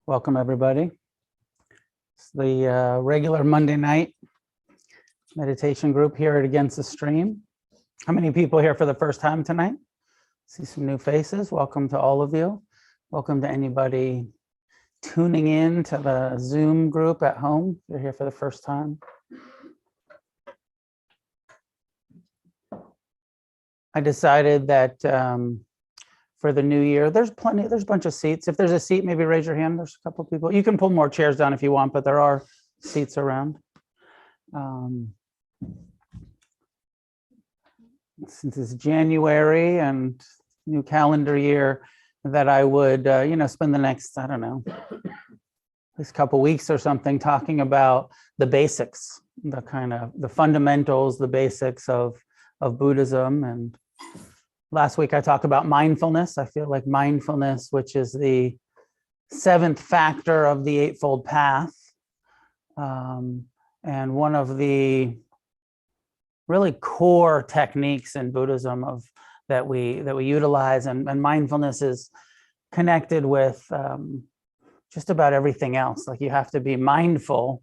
Welcome, everybody. It's the regular Monday night meditation group here at Against the Stream. How many people here for the first time tonight? See some new faces. Welcome to all of you. Welcome to anybody tuning in to the Zoom group at home. You're here for the first time. I decided that for the new year, there's a bunch of seats. If there's a seat, maybe raise your hand. There's a couple of people. You can pull more chairs down if you want, but there are seats around. Since it's January and new calendar year, that I would, spend the next, I don't know, this couple weeks or something talking about the basics, the fundamentals, the basics of Buddhism. And last week I talked about mindfulness. I feel like mindfulness, which is the seventh factor of the Eightfold Path, and one of the really core techniques in Buddhism that we utilize, and mindfulness is connected with just about everything else. Like, you have to be mindful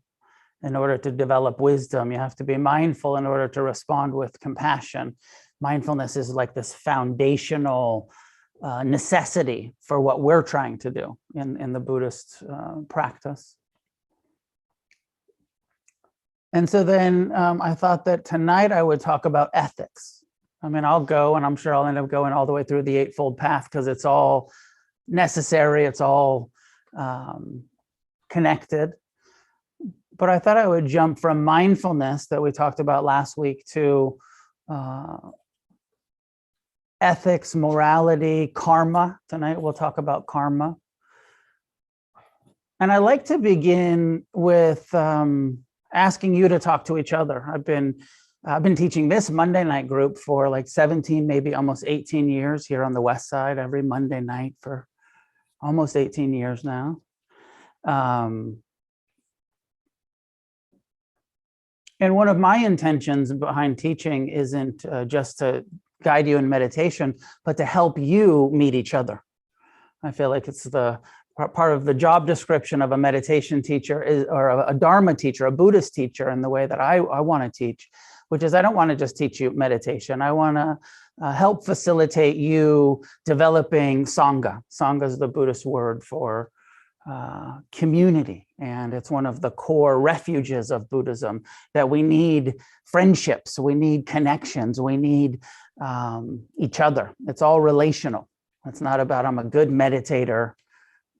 in order to develop wisdom. You have to be mindful in order to respond with compassion. Mindfulness is like this foundational necessity for what we're trying to do in the Buddhist practice. And so then I thought that tonight I would talk about ethics. I mean, I'll go, and I'm sure I'll end up going all the way through the Eightfold Path because it's all necessary, it's all connected. But I thought I would jump from mindfulness that we talked about last week to ethics, morality, karma. Tonight we'll talk about karma. And I like to begin with asking you to talk to each other. I've been teaching this Monday night group for like 17, maybe almost 18 years here on the West Side, every Monday night for almost 18 years now. And one of my intentions behind teaching isn't just to guide you in meditation, but to help you meet each other. I feel like it's the part of the job description of a meditation teacher or a Dharma teacher, a Buddhist teacher, in the way that I want to teach, which is I don't want to just teach you meditation. I want to help facilitate you developing Sangha. Sangha is the Buddhist word for community, and it's one of the core refuges of Buddhism, that we need friendships, we need connections, we need each other. It's all relational. It's not about I'm a good meditator,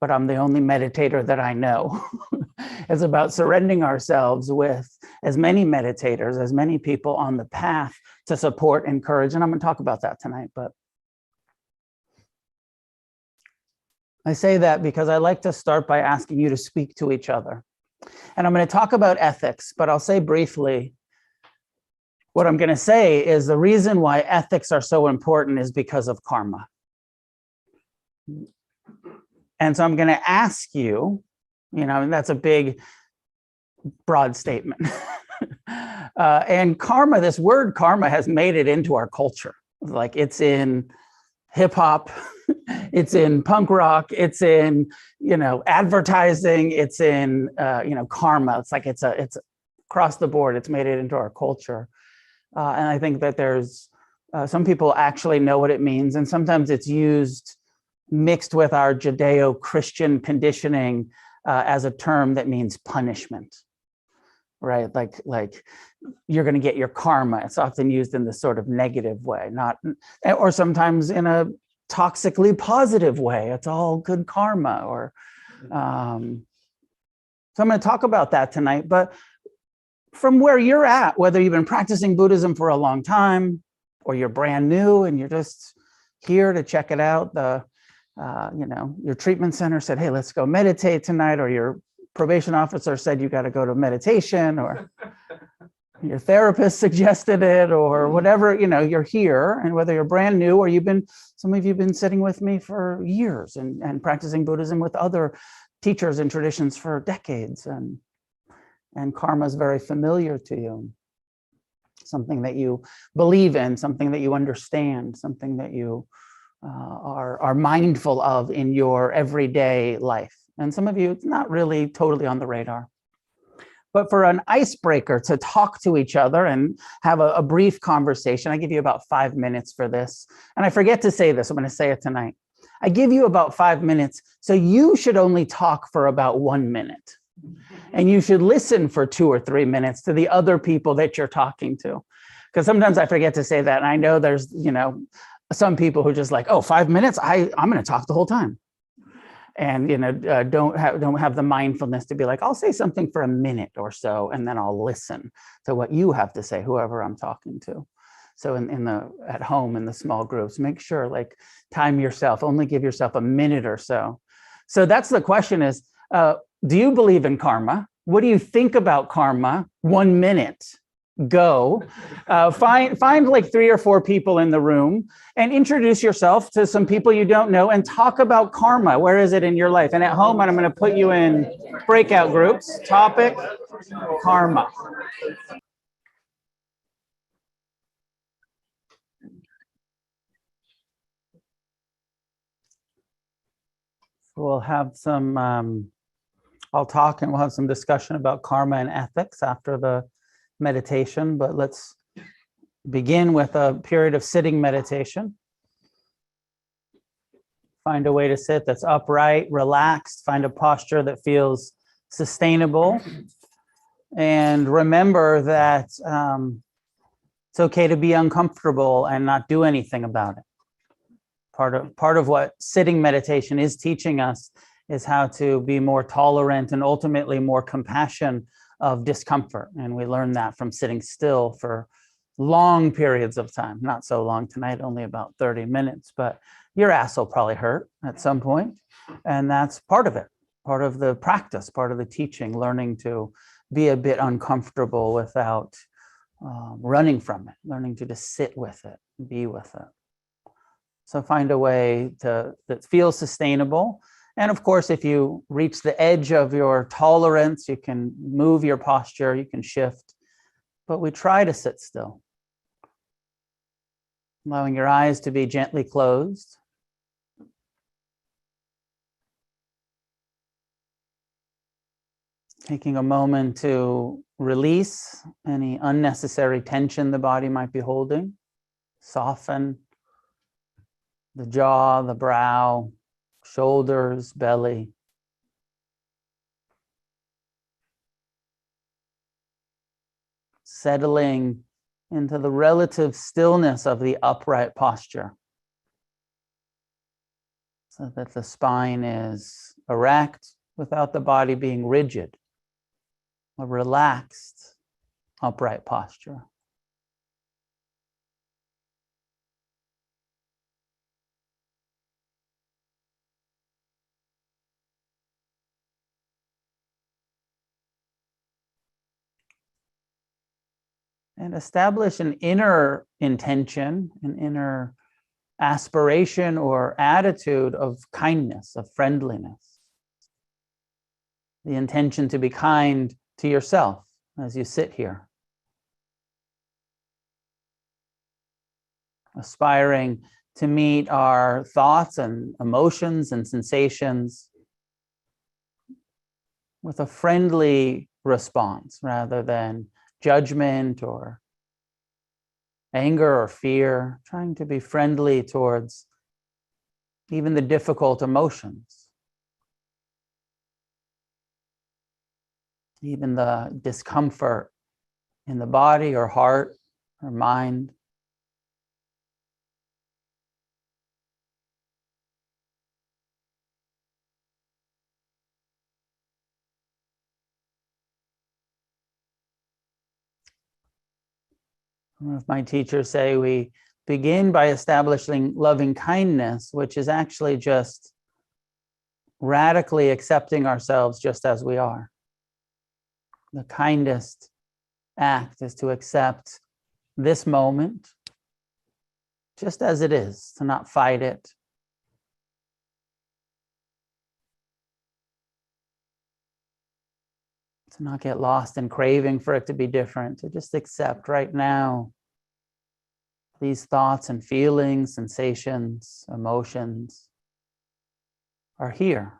but I'm the only meditator that I know. It's about surrendering ourselves with as many meditators, as many people on the path to support, encourage, and I'm going to talk about that tonight. But I say that because I like to start by asking you to speak to each other. And I'm going to talk about ethics, but I'll say briefly, what I'm going to say is the reason why ethics are so important is because of karma. And so I'm going to ask you, that's a big, broad statement. And karma, this word karma has made it into our culture. Like, it's in hip hop, it's in punk rock, it's in, advertising, it's in, karma. It's like, it's across the board. It's made it into our culture. And I think that there's some people actually know what it means. And sometimes it's used mixed with our Judeo-Christian conditioning as a term that means punishment, right? Like you're going to get your karma. It's often used in this sort of negative way, or sometimes in a toxically positive way. It's all good karma. So I'm going to talk about that tonight. But from where you're at, whether you've been practicing Buddhism for a long time, or you're brand new and you're just here to check it out, your treatment center said, hey, let's go meditate tonight, or your probation officer said you got to go to meditation, or your therapist suggested it, or whatever, you're here. And whether you're brand new or some of you have been sitting with me for years and practicing Buddhism with other teachers and traditions for decades, and karma is very familiar to you, something that you believe in, something that you understand, something that you are mindful of in your everyday life. And some of you, it's not really totally on the radar. But for an icebreaker to talk to each other and have a brief conversation, I give you about 5 minutes for this. And I forget to say this, I'm going to say it tonight. I give you about 5 minutes, so you should only talk for about 1 minute. And you should listen for 2 or 3 minutes to the other people that you're talking to. Because sometimes I forget to say that. And I know there's, some people who are just like, oh, 5 minutes, I'm going to talk the whole time. And don't have the mindfulness to be like, I'll say something for a minute or so, and then I'll listen to what you have to say, whoever I'm talking to. So at home in the small groups, make sure time yourself, only give yourself a minute or so. So that's the question is, do you believe in karma? What do you think about karma? 1 minute. Go. Find 3 or 4 people in the room and introduce yourself to some people you don't know and talk about karma. Where is it in your life? And at home, I'm going to put you in breakout groups. Topic, karma. We'll have some, I'll talk and we'll have some discussion about karma and ethics after the meditation, but let's begin with a period of sitting meditation. Find a way to sit that's upright, relaxed, find a posture that feels sustainable. And remember that it's okay to be uncomfortable and not do anything about it. Part of what sitting meditation is teaching us is how to be more tolerant and ultimately more compassion of discomfort. And we learn that from sitting still for long periods of time. Not so long tonight, only about 30 minutes, but your ass will probably hurt at some point. And that's part of it, part of the practice, part of the teaching, learning to be a bit uncomfortable without running from it, learning to just sit with it, be with it. So find a way that feels sustainable. And of course, if you reach the edge of your tolerance, you can move your posture, you can shift, but we try to sit still. Allowing your eyes to be gently closed. Taking a moment to release any unnecessary tension the body might be holding. Soften the jaw, the brow, shoulders, belly. Settling into the relative stillness of the upright posture so that the spine is erect without the body being rigid. A relaxed, upright posture. And establish an inner intention, an inner aspiration or attitude of kindness, of friendliness. The intention to be kind to yourself as you sit here. Aspiring to meet our thoughts and emotions and sensations with a friendly response rather than judgment or anger or fear, trying to be friendly towards even the difficult emotions, even the discomfort in the body or heart or mind. One of my teachers say we begin by establishing loving kindness, which is actually just radically accepting ourselves just as we are. The kindest act is to accept this moment just as it is, to not fight it. To not get lost in craving for it to be different, to just accept right now these thoughts and feelings, sensations, emotions are here.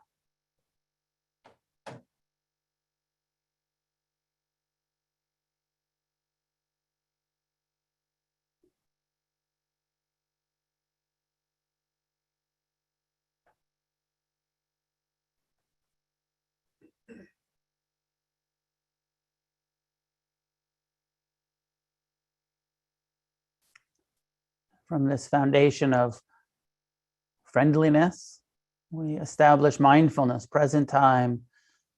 From this foundation of friendliness, we establish mindfulness, present time,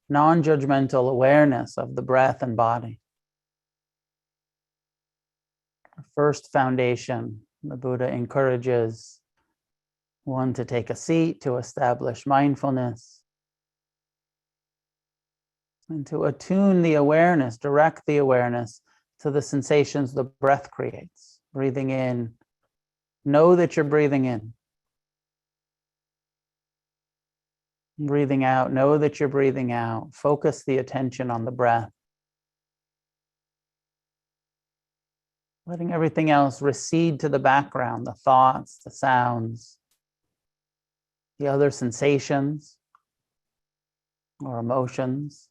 non-judgmental awareness of the breath and body. The first foundation, the Buddha encourages one to take a seat, to establish mindfulness, and to attune the awareness, direct the awareness to the sensations the breath creates. Breathing in, know that you're breathing in. Breathing out, know that you're breathing out. Focus the attention on the breath. Letting everything else recede to the background, the thoughts, the sounds, the other sensations or emotions.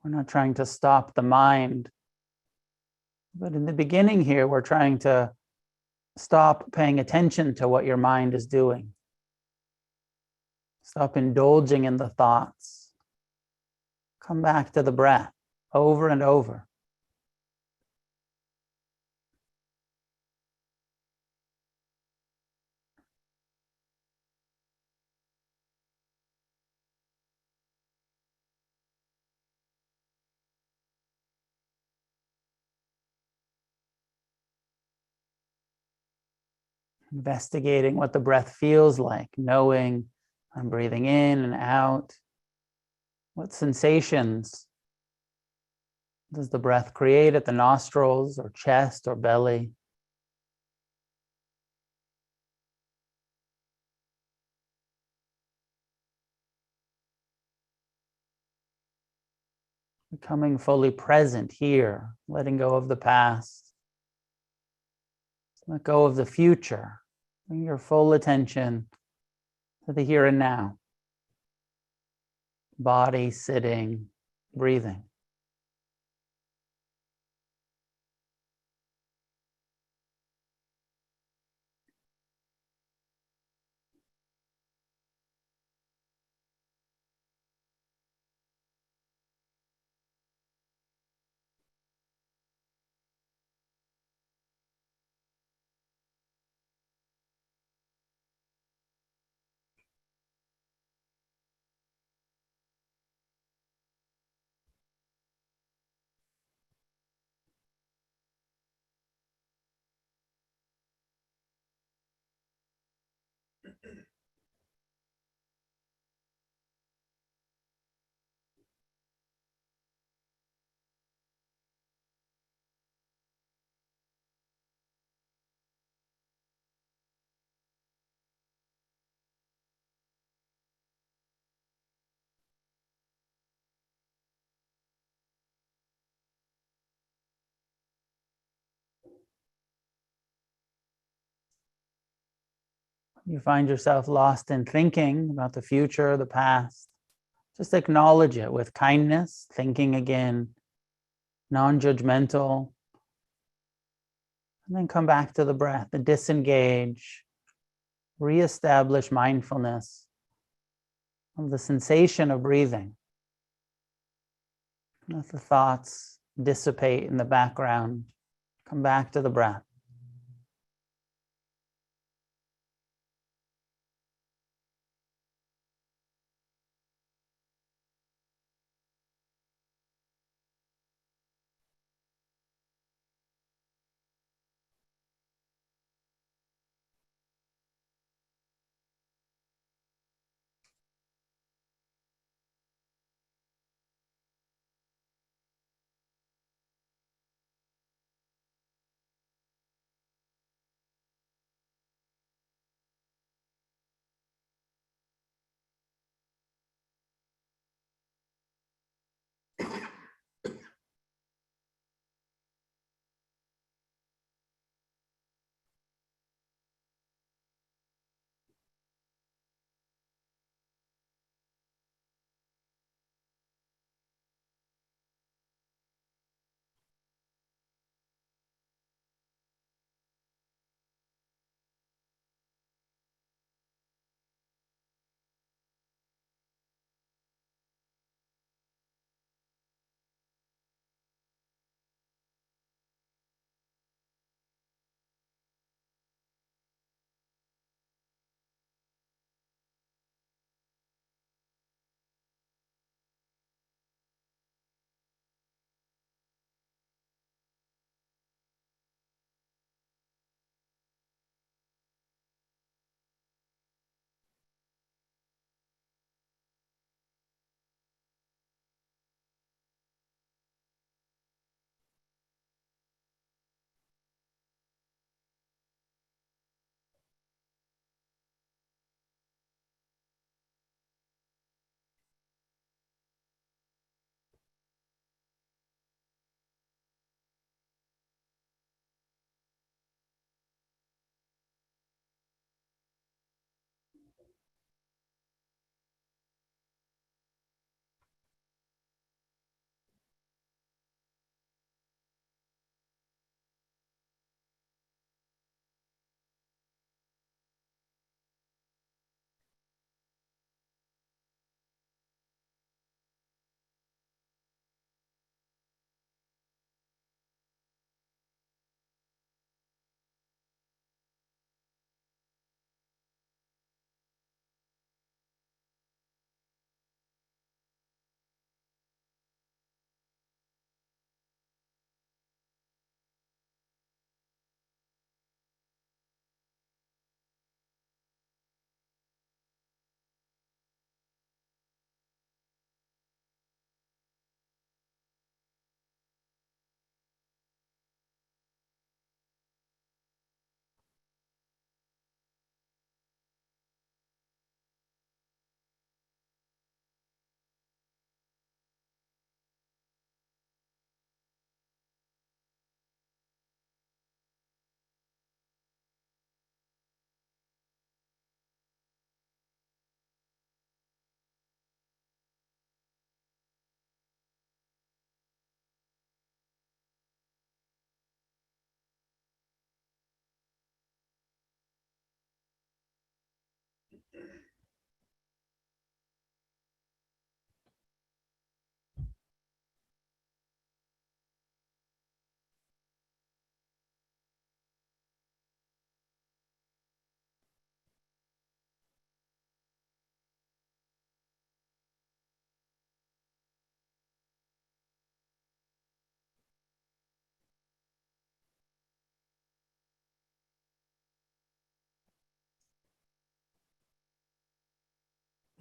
We're not trying to stop the mind, but in the beginning here, we're trying to stop paying attention to what your mind is doing. Stop indulging in the thoughts. Come back to the breath over and over. Investigating what the breath feels like, knowing I'm breathing in and out. What sensations does the breath create at the nostrils or chest or belly? Becoming fully present here, letting go of the past, let go of the future. Bring your full attention to the here and now. Body, sitting, breathing. You find yourself lost in thinking about the future, the past. Just acknowledge it with kindness, thinking again, non-judgmental, and then come back to the breath, and disengage, reestablish mindfulness of the sensation of breathing. Let the thoughts dissipate in the background. Come back to the breath.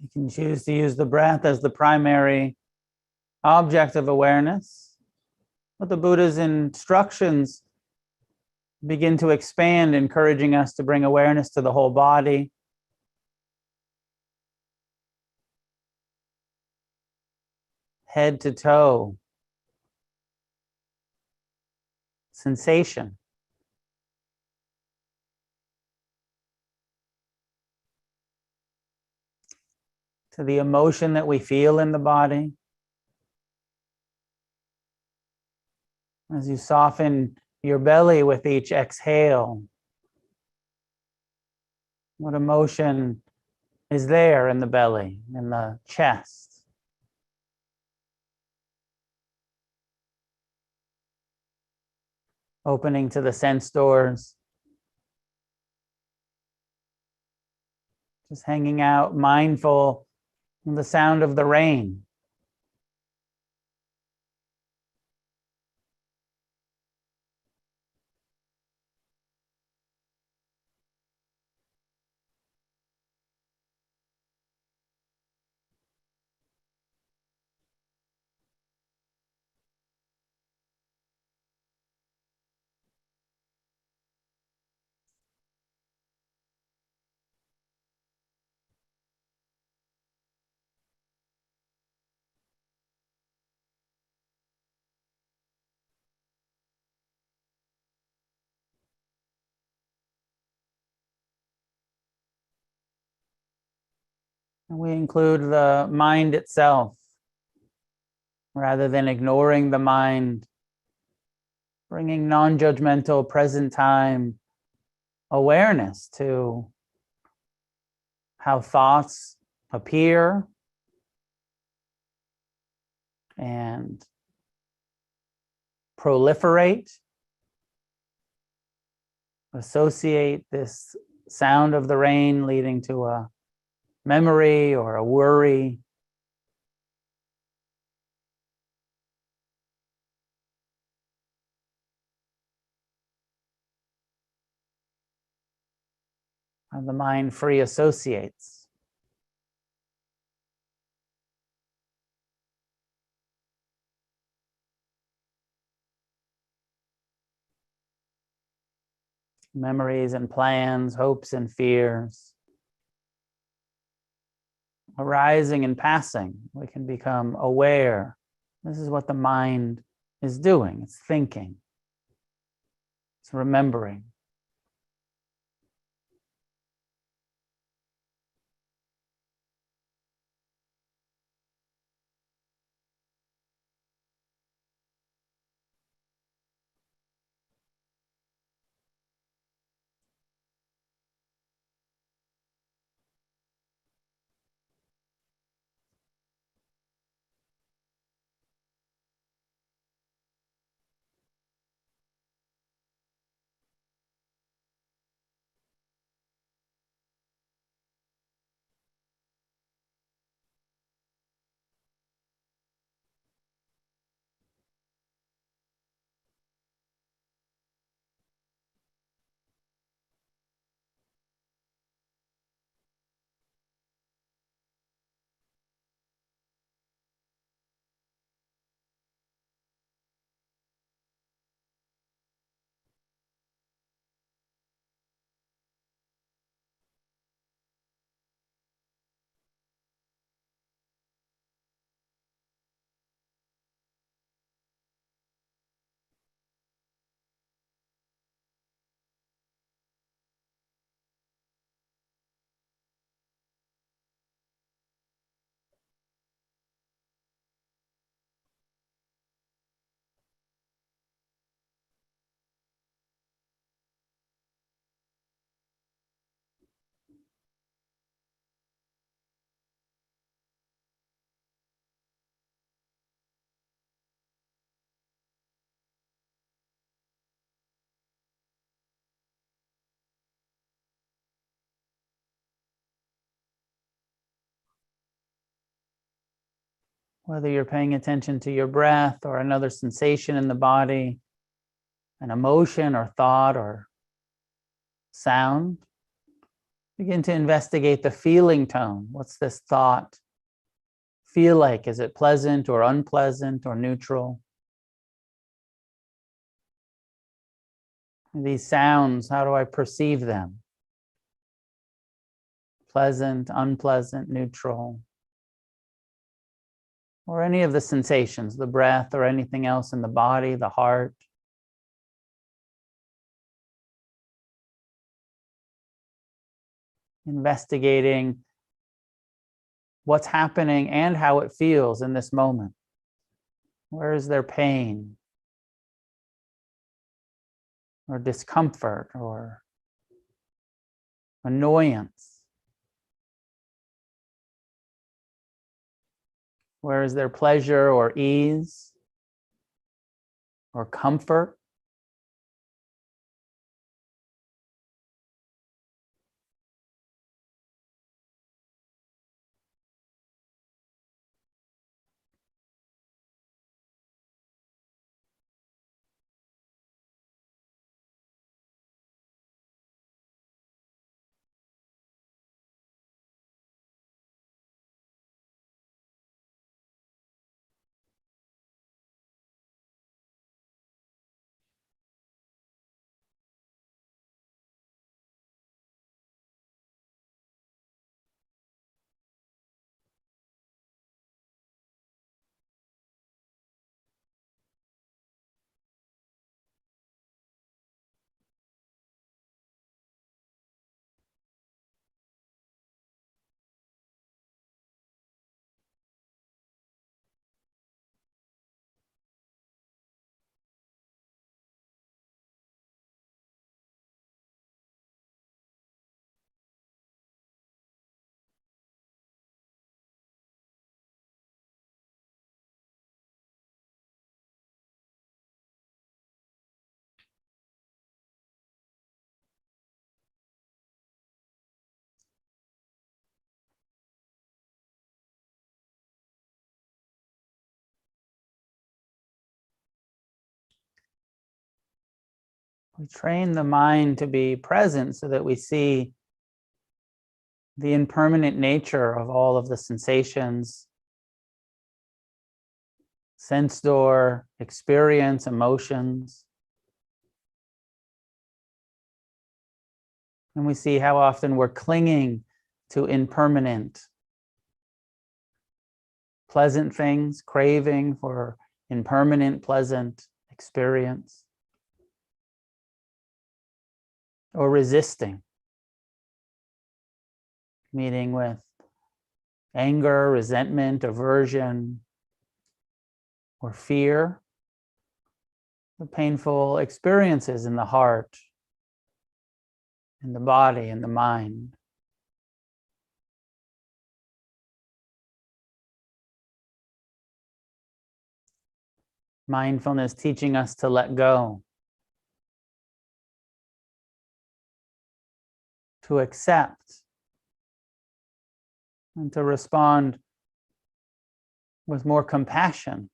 You can choose to use the breath as the primary object of awareness, but the Buddha's instructions begin to expand, encouraging us to bring awareness to the whole body. Head to toe. Sensation. To the emotion that we feel in the body. As you soften your belly with each exhale, what emotion is there in the belly, in the chest? Opening to the sense doors. Just hanging out, mindful of the sound of the rain. And we include the mind itself. Rather than ignoring the mind, bringing non-judgmental, present time awareness to how thoughts appear and proliferate. Associate this sound of the rain leading to a memory or a worry. And the mind free associates. Memories and plans, hopes and fears. Arising and passing, we can become aware. This is what the mind is doing. It's thinking. It's remembering. Whether you're paying attention to your breath or another sensation in the body, an emotion or thought or sound, Begin to investigate the feeling tone. What's this thought feel like? Is it pleasant or unpleasant or neutral? These sounds, how do I perceive them? Pleasant, unpleasant, neutral, or any of the sensations, the breath or anything else in the body, the heart. Investigating what's happening and how it feels in this moment. Where is there pain or discomfort or annoyance? Where is there pleasure or ease or comfort? We train the mind to be present so that we see the impermanent nature of all of the sensations, sense door, experience, emotions. And we see how often we're clinging to impermanent, pleasant things, craving for impermanent, pleasant experience, or resisting, meeting with anger, resentment, aversion, or fear, the painful experiences in the heart, in the body, in the mind. Mindfulness teaching us to let go, to accept, and to respond with more compassion.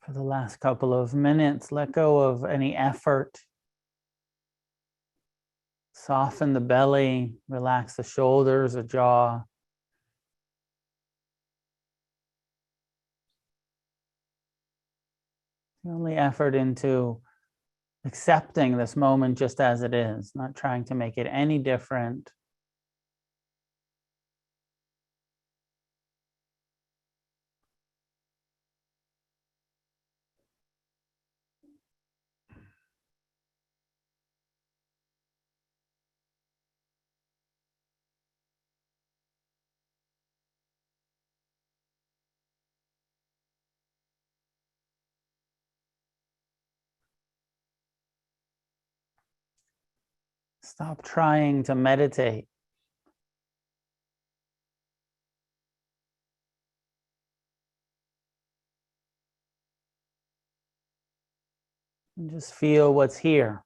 For the last couple of minutes, let go of any effort. Soften the belly, relax the shoulders, the jaw. The only effort into accepting this moment just as it is, not trying to make it any different. Stop trying to meditate. And just feel what's here.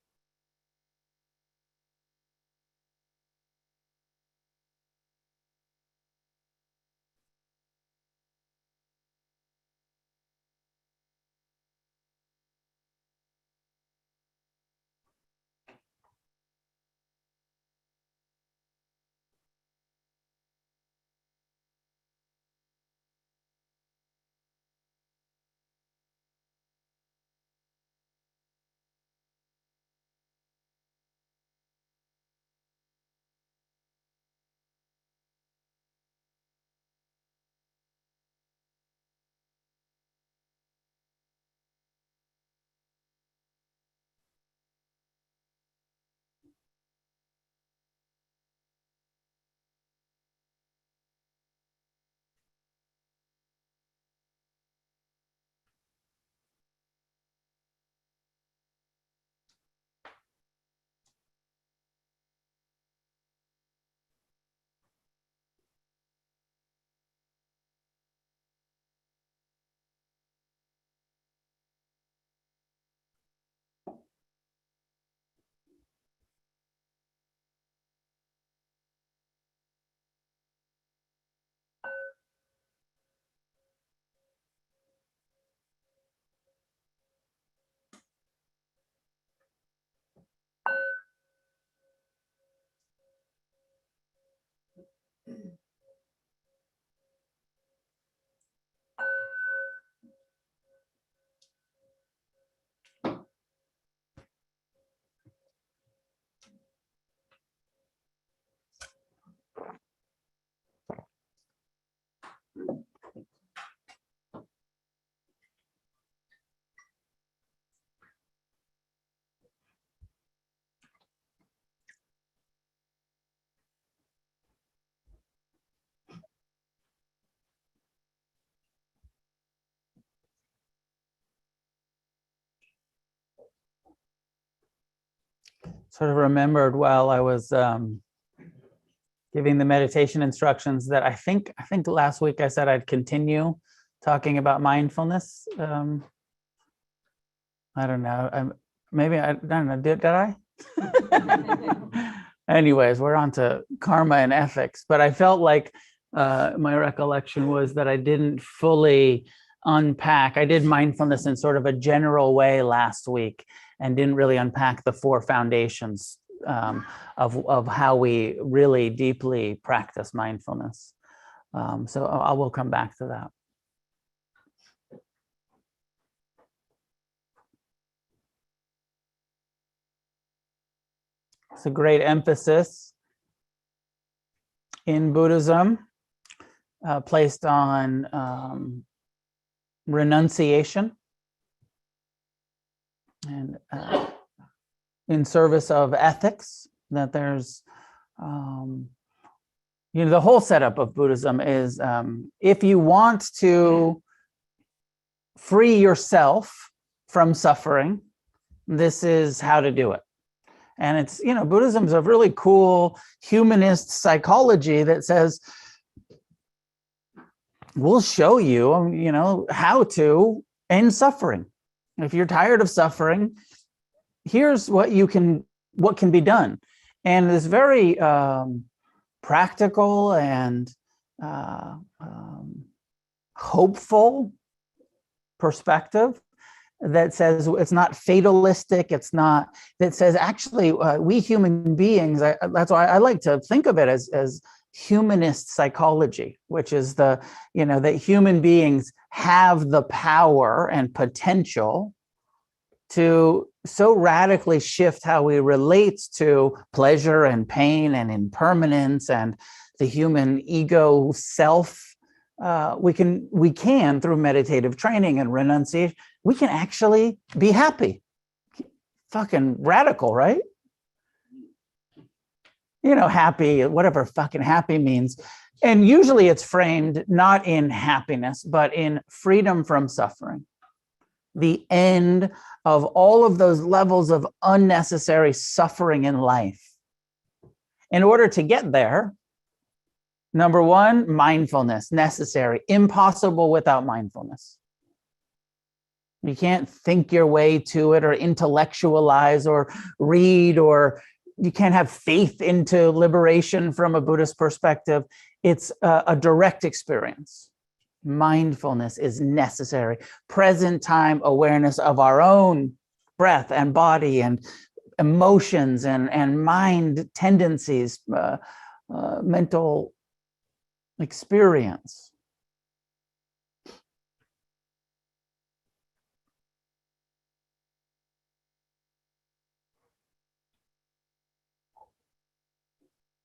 Sort of remembered while I was giving the meditation instructions that I think last week I said I'd continue talking about mindfulness. I don't know. Maybe I don't know. Did I? Anyways, we're on to karma and ethics. But I felt like my recollection was that I didn't fully unpack. I did mindfulness in sort of a general way last week and didn't really unpack the four foundations of how we really deeply practice mindfulness. So I will come back to that. It's a great emphasis in Buddhism, placed on renunciation and in service of ethics, that there's, the whole setup of Buddhism is if you want to free yourself from suffering, this is how to do it. And it's, Buddhism is a really cool humanist psychology that says, we'll show you, how to end suffering. If you're tired of suffering, here's what can be done. And this very practical and hopeful perspective that says it's not fatalistic. It's not, that says actually we human beings, that's why I like to think of it as humanist psychology, which is the, that human beings have the power and potential to so radically shift how we relate to pleasure and pain and impermanence and the human ego self. We can through meditative training and renunciation, we can actually be happy. Fucking radical, right? Happy, whatever fucking happy means. And usually it's framed not in happiness, but in freedom from suffering. The end of all of those levels of unnecessary suffering in life. In order to get there, number one, mindfulness, necessary, impossible without mindfulness. You can't think your way to it or intellectualize or read, or you can't have faith into liberation from a Buddhist perspective. It's a direct experience. Mindfulness is necessary. Present time awareness of our own breath and body and emotions and mind tendencies, mental experience.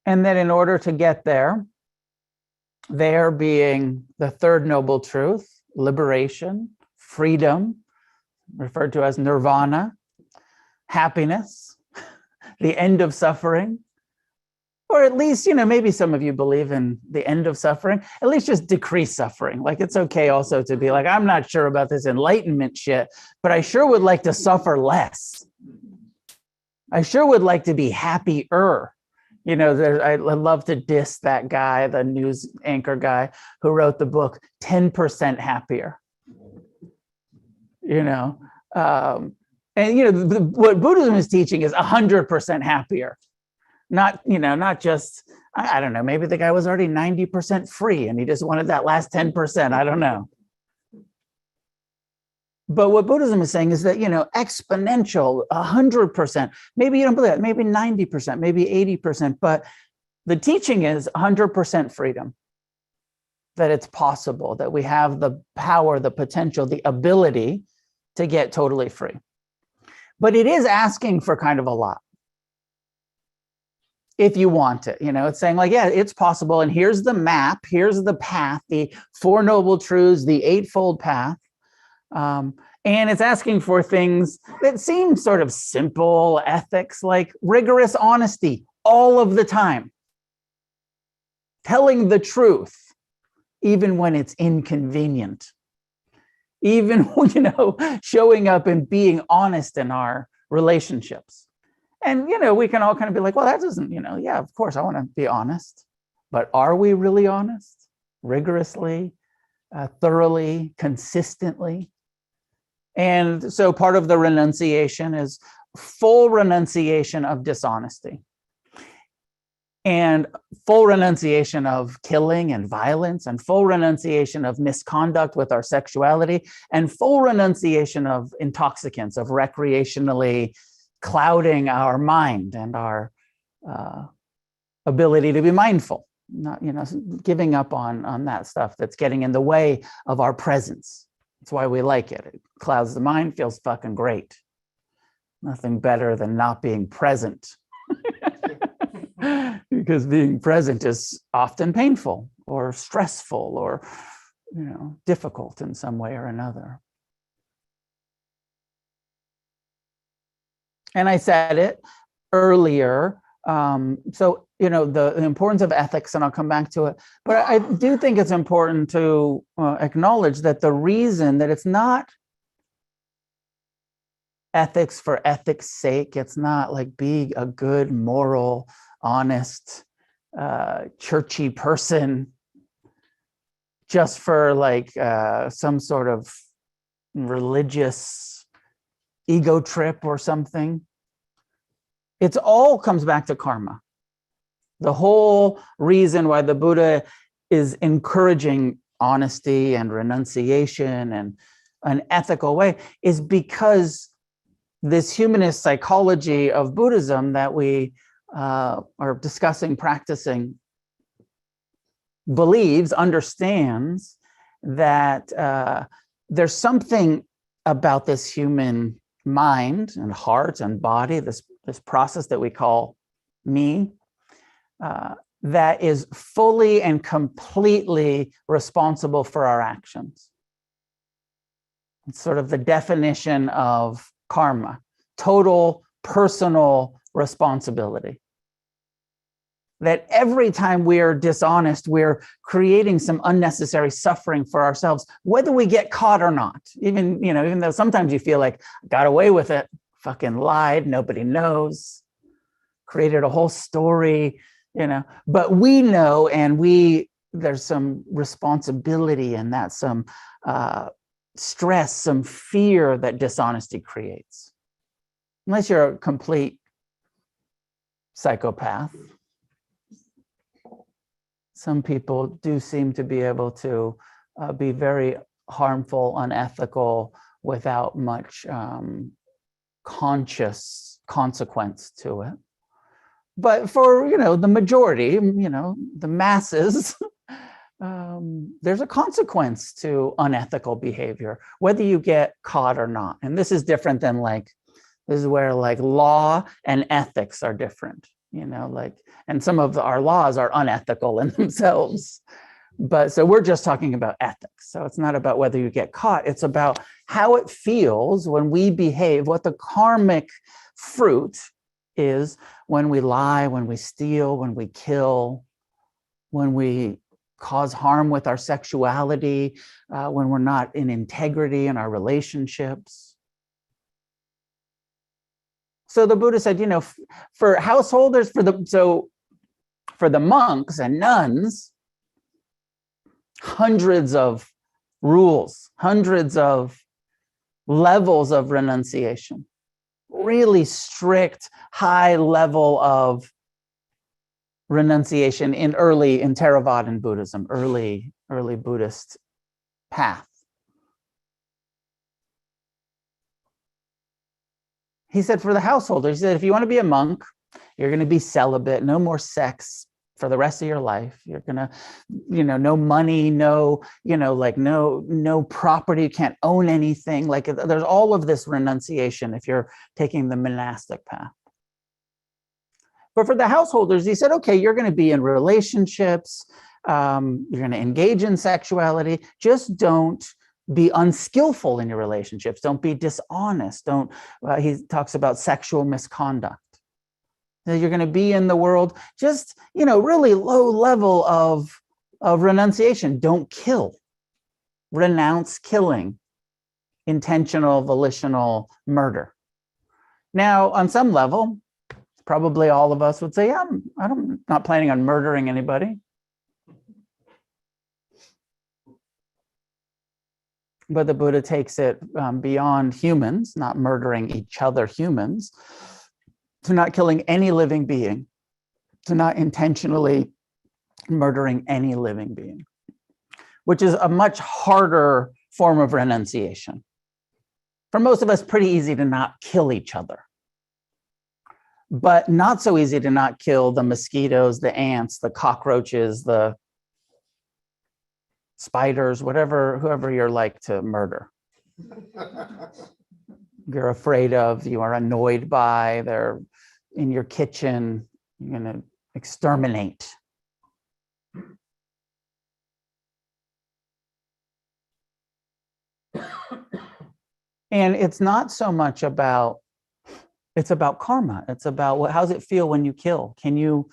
And then in order to get there being the third noble truth, liberation, freedom, referred to as nirvana, happiness, the end of suffering, or at least, maybe some of you believe in the end of suffering, at least just decrease suffering. Like, it's okay also to be like, I'm not sure about this enlightenment shit, but I sure would like to suffer less. I sure would like to be happier. I love to diss that guy, the news anchor guy who wrote the book 10% Happier. What Buddhism is teaching is 100% happier. Not just, I don't know, maybe the guy was already 90% free and he just wanted that last 10%. I don't know. But what Buddhism is saying is that, exponential, 100%, maybe you don't believe that, maybe 90%, maybe 80%, but the teaching is 100% freedom, that it's possible, that we have the power, the potential, the ability to get totally free. But it is asking for kind of a lot. If you want it, it's saying like, yeah, it's possible. And here's the map, here's the path, the Four Noble Truths, the Eightfold Path. And it's asking for things that seem sort of simple ethics, like rigorous honesty all of the time. Telling the truth, even when it's inconvenient. Even, showing up and being honest in our relationships. And, we can all kind of be like, well, that doesn't, yeah, of course, I want to be honest. But are we really honest? Rigorously, thoroughly, consistently? And so part of the renunciation is full renunciation of dishonesty. And full renunciation of killing and violence, and full renunciation of misconduct with our sexuality, and full renunciation of intoxicants, of recreationally clouding our mind and our ability to be mindful, not, giving up on that stuff that's getting in the way of our presence. That's why we like it. It clouds the mind, feels fucking great. Nothing better than not being present. Because being present is often painful or stressful or, difficult in some way or another. And I said it earlier. So, the importance of ethics, and I'll come back to it. But I do think it's important to acknowledge that the reason that it's not ethics for ethics' sake, it's not like being a good, moral, honest, churchy person just for like some sort of religious ego trip or something. It's all comes back to karma. The whole reason why the Buddha is encouraging honesty and renunciation and an ethical way is because this humanist psychology of Buddhism that we are discussing, practicing, believes, understands that there's something about this human mind and heart and body, this process that we call me, that is fully and completely responsible for our actions. It's sort of the definition of karma, total personal responsibility. That every time we're dishonest, we're creating some unnecessary suffering for ourselves, whether we get caught or not. Even though sometimes you feel like, got away with it, fucking lied, nobody knows, created a whole story, but we know, and there's some responsibility in that, some stress, some fear that dishonesty creates. Unless you're a complete psychopath. Some people do seem to be able to be very harmful, unethical, without much conscious consequence to it. But for, the majority, the masses, there's a consequence to unethical behavior, whether you get caught or not. And this is different than this is where law and ethics are different, and some of our laws are unethical in themselves. But so we're just talking about ethics. So it's not about whether you get caught. It's about how it feels when we behave, what the karmic fruit is when we lie, when we steal, when we kill, when we cause harm with our sexuality, when we're not in integrity in our relationships. So the Buddha said, for householders, for the monks and nuns, hundreds of rules, hundreds of levels of renunciation, really strict, high level of renunciation in Theravadan Buddhism, early Buddhist path. He said for the householders, he said, if you want to be a monk, you're going to be celibate, no more sex for the rest of your life. You're going to, no money, no property, you can't own anything. There's all of this renunciation if you're taking the monastic path. But for the householders, he said, okay, you're going to be in relationships, you're going to engage in sexuality, just don't be unskillful in your relationships. Don't be dishonest. He talks about sexual misconduct. You're going to be in the world, just, really low level of renunciation. Don't kill. Renounce killing, intentional, volitional murder. Now, on some level, probably all of us would say, yeah, I'm not planning on murdering anybody. But the Buddha takes it beyond humans, not murdering each other humans, to not killing any living being, to not intentionally murdering any living being, which is a much harder form of renunciation. For most of us, pretty easy to not kill each other, but not so easy to not kill the mosquitoes, the ants, the cockroaches, the spiders, whoever you're like to murder. You're afraid of, you are annoyed by, they're in your kitchen, you're going to exterminate. And it's not so much about, it's about karma. It's about how does it feel when you kill? Can you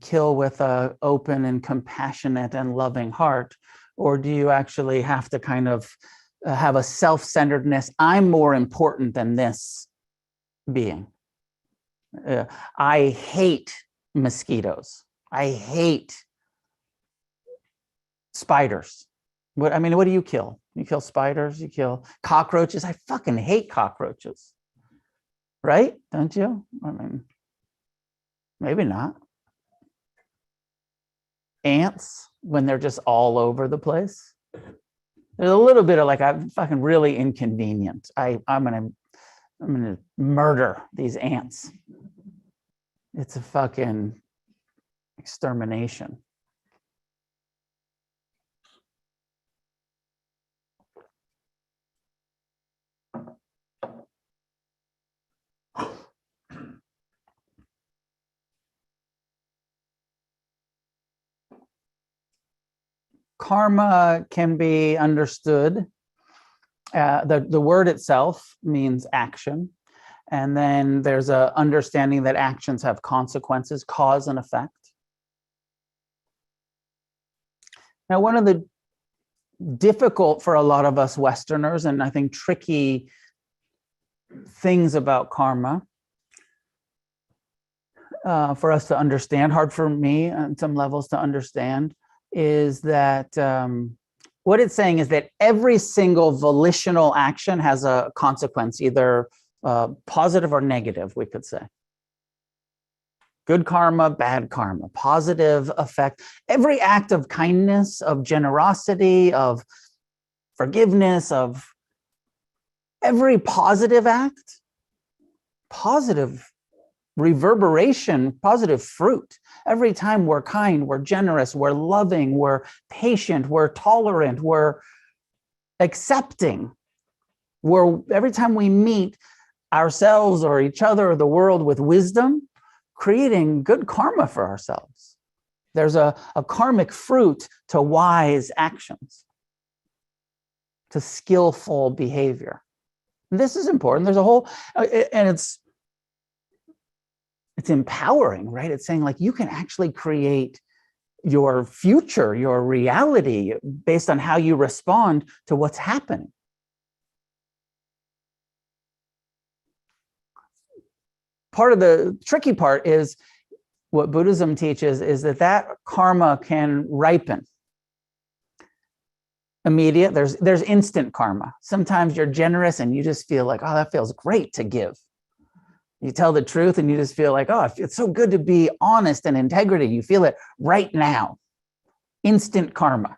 kill with an open and compassionate and loving heart? Or do you actually have to kind of have a self-centeredness? I'm more important than this being. I hate mosquitoes. I hate spiders. What do you kill? You kill spiders, you kill cockroaches. I fucking hate cockroaches. Right? Don't you? Maybe not. Ants, when they're just all over the place. There's a little bit of like, I'm fucking really inconvenient. I'm gonna murder these ants. It's a fucking extermination. Karma can be understood. The word itself means action. And then there's an understanding that actions have consequences, cause and effect. Now, one of the difficult for a lot of us Westerners, and I think tricky things about karma for us to understand, hard for me on some levels to understand, is that what it's saying is that every single volitional action has a consequence, either positive or negative, we could say. Good karma, bad karma, positive effect. Every act of kindness, of generosity, of forgiveness, of every positive act, positive reverberation, positive fruit. Every time we're kind, we're generous, we're loving, we're patient, we're tolerant, we're accepting. Every time we meet ourselves or each other or the world with wisdom, creating good karma for ourselves. There's a karmic fruit to wise actions, to skillful behavior. And this is important. There's a whole, and it's empowering, right? It's saying like you can actually create your future, your reality based on how you respond to what's happening. Part of the tricky part is what Buddhism teaches is that karma can ripen. Immediate, there's instant karma. Sometimes you're generous and you just feel like, oh, that feels great to give. You tell the truth and you just feel like, oh, it's so good to be honest and integrity. You feel it right now. Instant karma.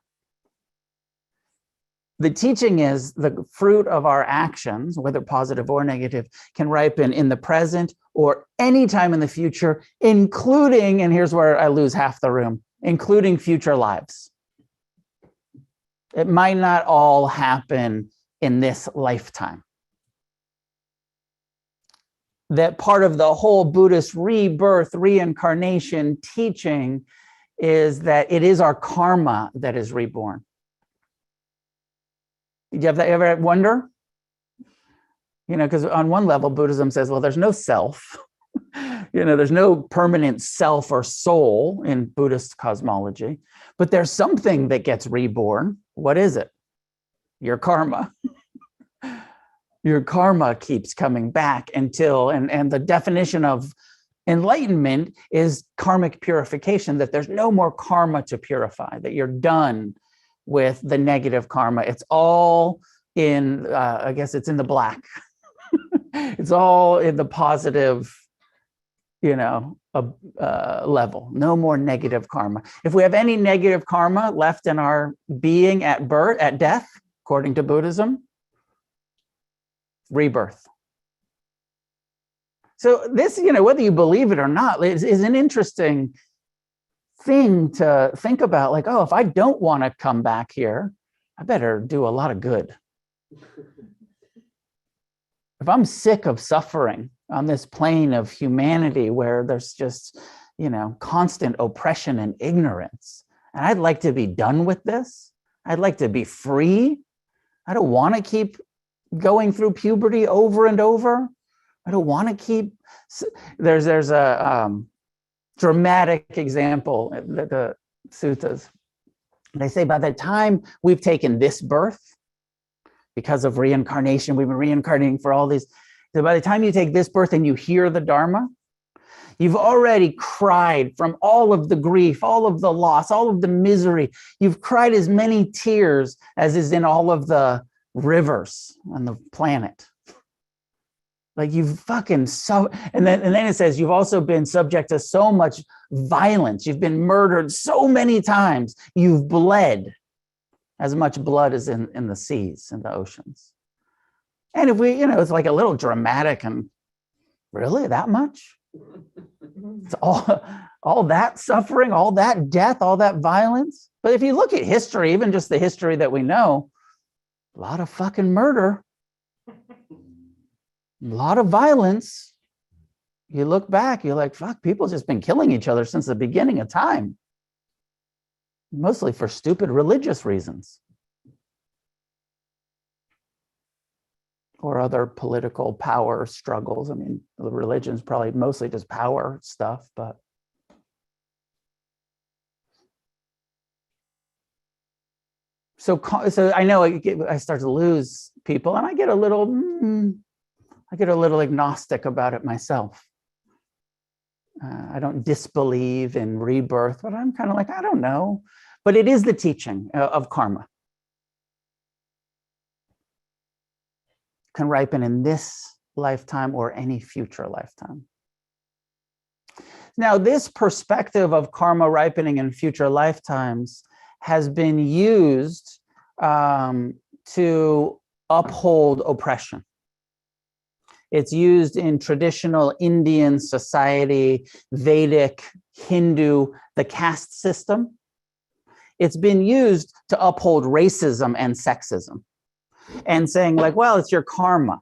The teaching is the fruit of our actions, whether positive or negative, can ripen in the present or any time in the future, including, and here's where I lose half the room, including future lives. It might not all happen in this lifetime. That part of the whole Buddhist rebirth, reincarnation teaching is that it is our karma that is reborn. Did you ever wonder? You know, because on one level, Buddhism says, well, there's no self. There's no permanent self or soul in Buddhist cosmology, but there's something that gets reborn. What is it? Your karma. Your karma keeps coming back until, and the definition of enlightenment is karmic purification, that there's no more karma to purify, that you're done with the negative karma. It's all in, I guess it's in the black. It's all in the positive, level. No more negative karma. If we have any negative karma left in our being at birth, at death, according to Buddhism, rebirth. So this, whether you believe it or not, is an interesting thing to think about. Like, oh, if I don't want to come back here, I better do a lot of good. If I'm sick of suffering on this plane of humanity where there's just, constant oppression and ignorance, and I'd like to be done with this, I'd like to be free. I don't want to keep going through puberty over and over. I don't want to keep. There's a dramatic example, the suttas. They say by the time we've taken this birth, because of reincarnation, we've been reincarnating for all these. So by the time you take this birth and you hear the Dharma, you've already cried from all of the grief, all of the loss, all of the misery. You've cried as many tears as is in all of the rivers on the planet. Like you've fucking and then it says you've also been subject to so much violence. You've been murdered so many times. You've bled. as much blood as in the seas and the oceans. And if we, it's like a little dramatic and really that much? It's all that suffering, all that death, all that violence. But if you look at history, even just the history that we know, a lot of fucking murder, a lot of violence. You look back, you're like, fuck, people just been killing each other since the beginning of time. Mostly for stupid religious reasons. Or other political power struggles. I mean, the religion's probably mostly just power stuff, but. So I know I start to lose people, and I get a little agnostic about it myself. I don't disbelieve in rebirth, but I'm kind of like, I don't know. But it is the teaching of karma. Can ripen in this lifetime or any future lifetime. Now, this perspective of karma ripening in future lifetimes has been used to uphold oppression. It's used in traditional Indian society, Vedic, Hindu, the caste system. It's been used to uphold racism and sexism and saying like, well, it's your karma.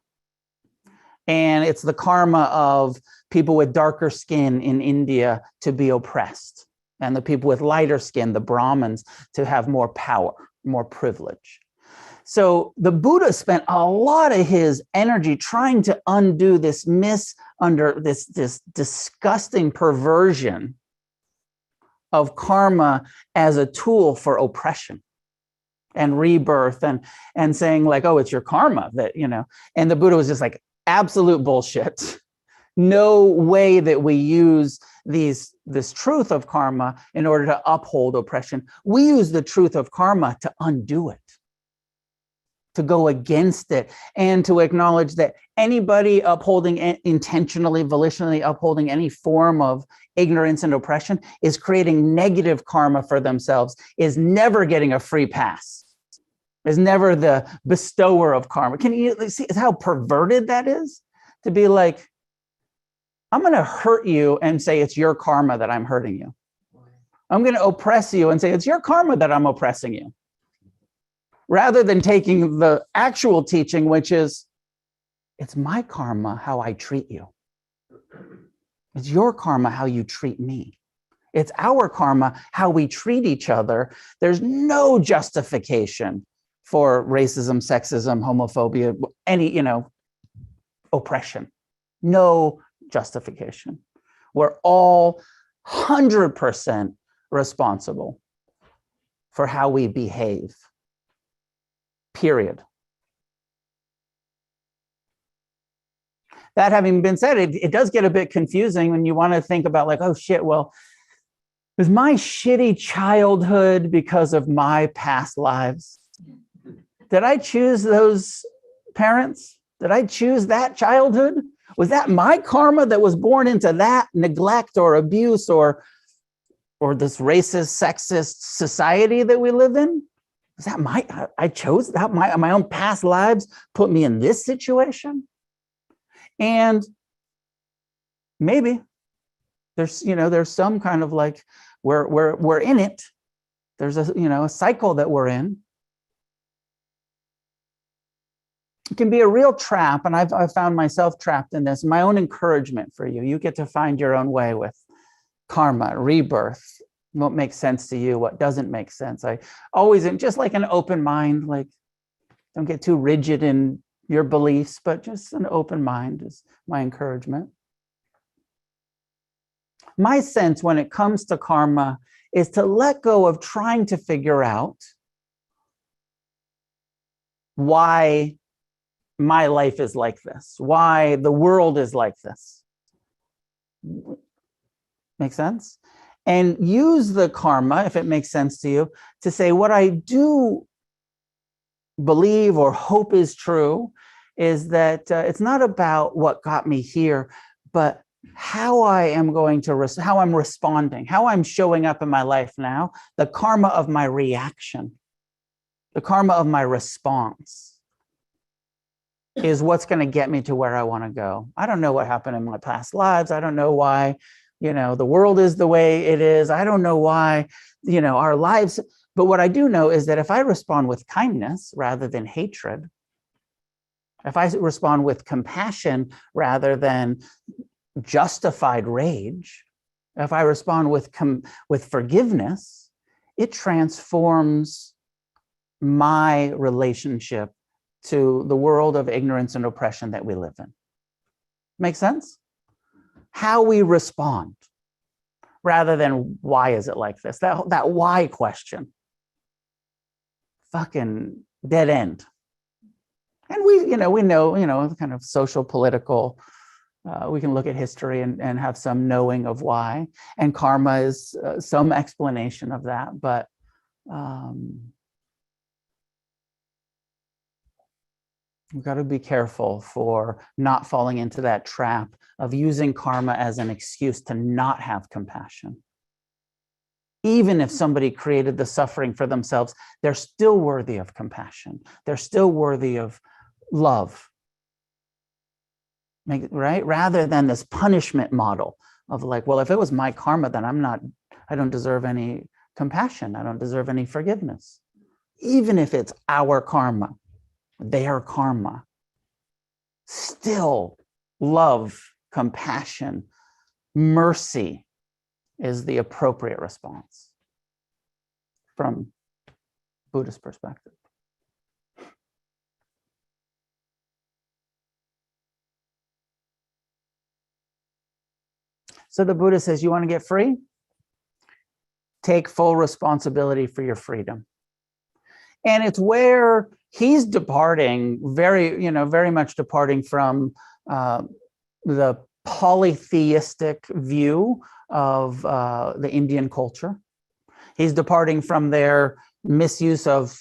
And it's the karma of people with darker skin in India to be oppressed, and the people with lighter skin, the Brahmins, to have more power, more privilege. So the Buddha spent a lot of his energy trying to undo this this disgusting perversion of karma as a tool for oppression and rebirth, and saying like, oh, it's your karma that, and the Buddha was just like, absolute bullshit. No way that we use this truth of karma in order to uphold oppression. We use the truth of karma to undo it, to go against it, and to acknowledge that anybody upholding, intentionally, volitionally upholding any form of ignorance and oppression is creating negative karma for themselves, is never getting a free pass, is never the bestower of karma. Can you see how perverted that is? To be like, I'm going to hurt you and say it's your karma that I'm hurting you. I'm going to oppress you and say it's your karma that I'm oppressing you. Rather than taking the actual teaching, which is, it's my karma how I treat you. It's your karma how you treat me. It's our karma how we treat each other. There's no justification for racism, sexism, homophobia, any, oppression. No justification. We're all 100% responsible for how we behave. Period. That having been said, it does get a bit confusing when you want to think about like, oh shit, well, is my shitty childhood because of my past lives? Did I choose those parents? Did I choose that childhood? Was that my karma that was born into that neglect or abuse or this racist, sexist society that we live in? Is that I chose that, my own past lives put me in this situation? And maybe there's some kind of like, we're in it. There's a cycle that we're in. It can be a real trap, and I've found myself trapped in this. My own encouragement for you. You get to find your own way with karma, rebirth, what makes sense to you, what doesn't make sense. I always am just like an open mind, like don't get too rigid in your beliefs, but just an open mind is my encouragement. My sense when it comes to karma is to let go of trying to figure out why my life is like this, why the world is like this. Make sense? And use the karma, if it makes sense to you, to say what I do believe or hope is true is that it's not about what got me here, but how I am going to, how I'm responding, how I'm showing up in my life now, the karma of my reaction. The karma of my response is what's going to get me to where I want to go. I don't know what happened in my past lives. I don't know why, the world is the way it is. I don't know why, our lives. But what I do know is that if I respond with kindness rather than hatred, if I respond with compassion rather than justified rage, if I respond with forgiveness, it transforms my relationship to the world of ignorance and oppression that we live in. Make sense? How we respond, rather than why is it like this? That why question. Fucking dead end. And we know kind of social, political, we can look at history and have some knowing of why. And karma is some explanation of that. But we've got to be careful for not falling into that trap of using karma as an excuse to not have compassion. Even if somebody created the suffering for themselves, they're still worthy of compassion. They're still worthy of love, right? Rather than this punishment model of like, well, if it was my karma, then I don't deserve any compassion. I don't deserve any forgiveness. Even if it's our karma, their karma, still love, compassion, mercy is the appropriate response from Buddhist perspective. So the Buddha says, you want to get free? Take full responsibility for your freedom. And it's where he's departing, very much departing from the polytheistic view of the Indian culture. He's departing from their misuse of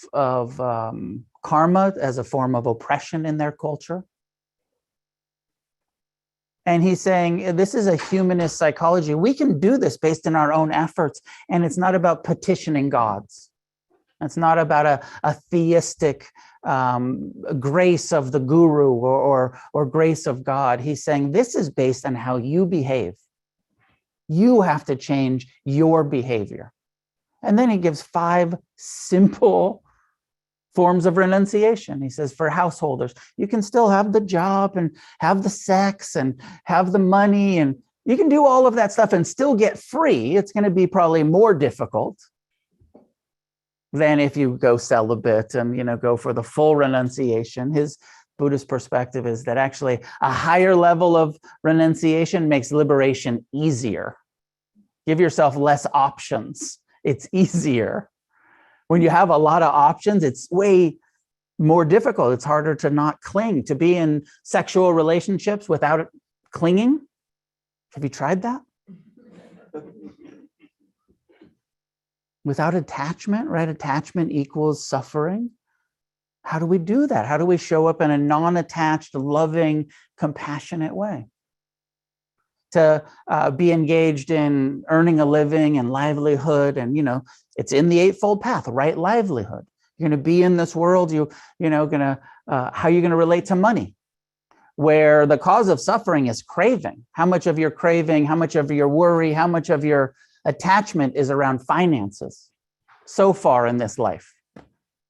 karma as a form of oppression in their culture. And he's saying, this is a humanist psychology. We can do this based on our own efforts. And it's not about petitioning gods. It's not about a theistic grace of the guru or grace of God. He's saying this is based on how you behave. You have to change your behavior. And then he gives 5 simple forms of renunciation. He says, for householders, you can still have the job and have the sex and have the money, and you can do all of that stuff and still get free. It's going to be probably more difficult than if you go celibate and go for the full renunciation. His Buddhist perspective is that actually a higher level of renunciation makes liberation easier. Give yourself less options. It's easier. When you have a lot of options, it's way more difficult. It's harder to not cling, to be in sexual relationships without clinging. Have you tried that? Without attachment, right? Attachment equals suffering. How do we do that? How do we show up in a non-attached, loving, compassionate way? To be engaged in earning a living and livelihood, and it's in the Eightfold Path, right? Livelihood. You're going to be in this world. How are you going to relate to money, where the cause of suffering is craving? How much of your craving, how much of your worry, how much of your attachment is around finances so far in this life?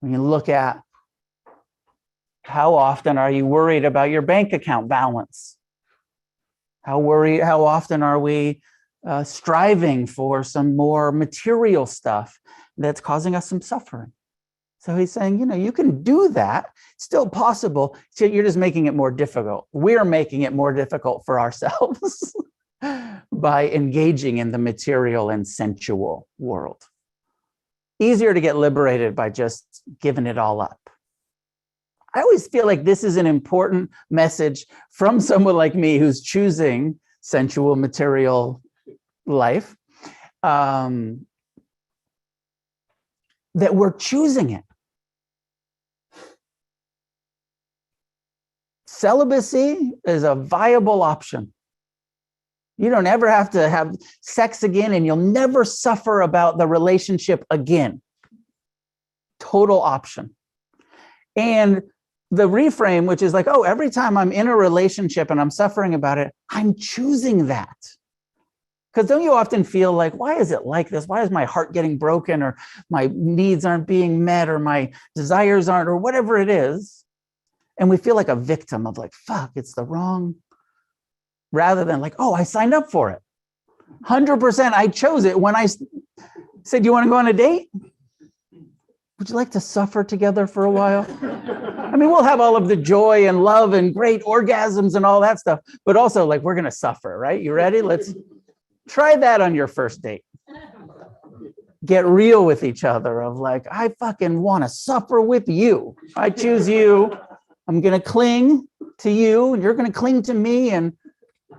When you look at how often are you worried about your bank account balance? How often are we striving for some more material stuff that's causing us some suffering? So he's saying, you can do that. It's still possible. So you're just making it more difficult. We're making it more difficult for ourselves by engaging in the material and sensual world. Easier to get liberated by just giving it all up. I always feel like this is an important message from someone like me who's choosing sensual material life, that we're choosing it. Celibacy is a viable option. You don't ever have to have sex again, and you'll never suffer about the relationship again. Total option. And the reframe, which is like, oh, every time I'm in a relationship and I'm suffering about it, I'm choosing that. Because don't you often feel like, why is it like this? Why is my heart getting broken, or my needs aren't being met, or my desires aren't, or whatever it is? And we feel like a victim of like, fuck, it's the wrong, rather than like, oh, I signed up for it. 100%, I chose it. When I said, you want to go on a date? Would you like to suffer together for a while? I mean, we'll have all of the joy and love and great orgasms and all that stuff, but also like, we're going to suffer, right? You ready? Let's try that on your first date. Get real with each other of like, I fucking want to suffer with you. I choose you. I'm going to cling to you, and you're going to cling to me, and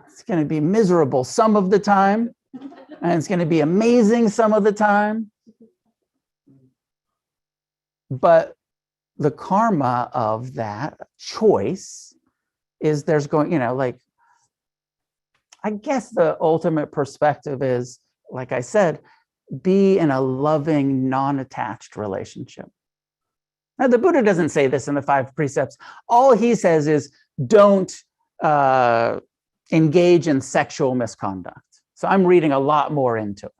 it's going to be miserable some of the time, and it's going to be amazing some of the time. But the karma of that choice is there's going, like, I guess the ultimate perspective is, like I said, be in a loving, non-attached relationship. Now, the Buddha doesn't say this in the 5 precepts. All he says is don't engage in sexual misconduct. So I'm reading a lot more into it.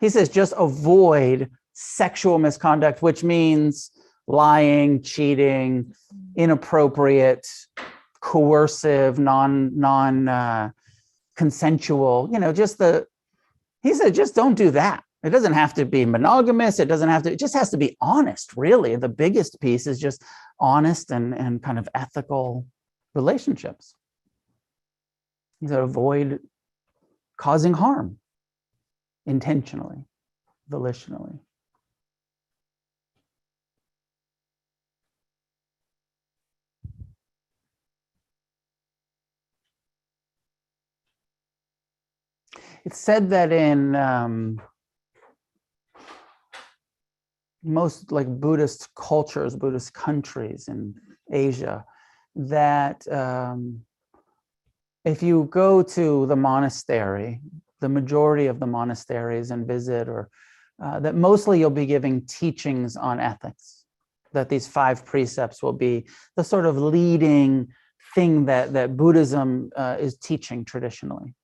He says just avoid sexual misconduct, which means lying, cheating, inappropriate, coercive, non-consensual, he said, just don't do that. It doesn't have to be monogamous. It just has to be honest, really. The biggest piece is just honest and kind of ethical relationships. He said, avoid causing harm intentionally, volitionally. It's said that in most like Buddhist cultures, Buddhist countries in Asia, that if you go to the monastery, the majority of the monasteries and visit, or that mostly you'll be giving teachings on ethics, that these 5 precepts will be the sort of leading thing that Buddhism is teaching traditionally.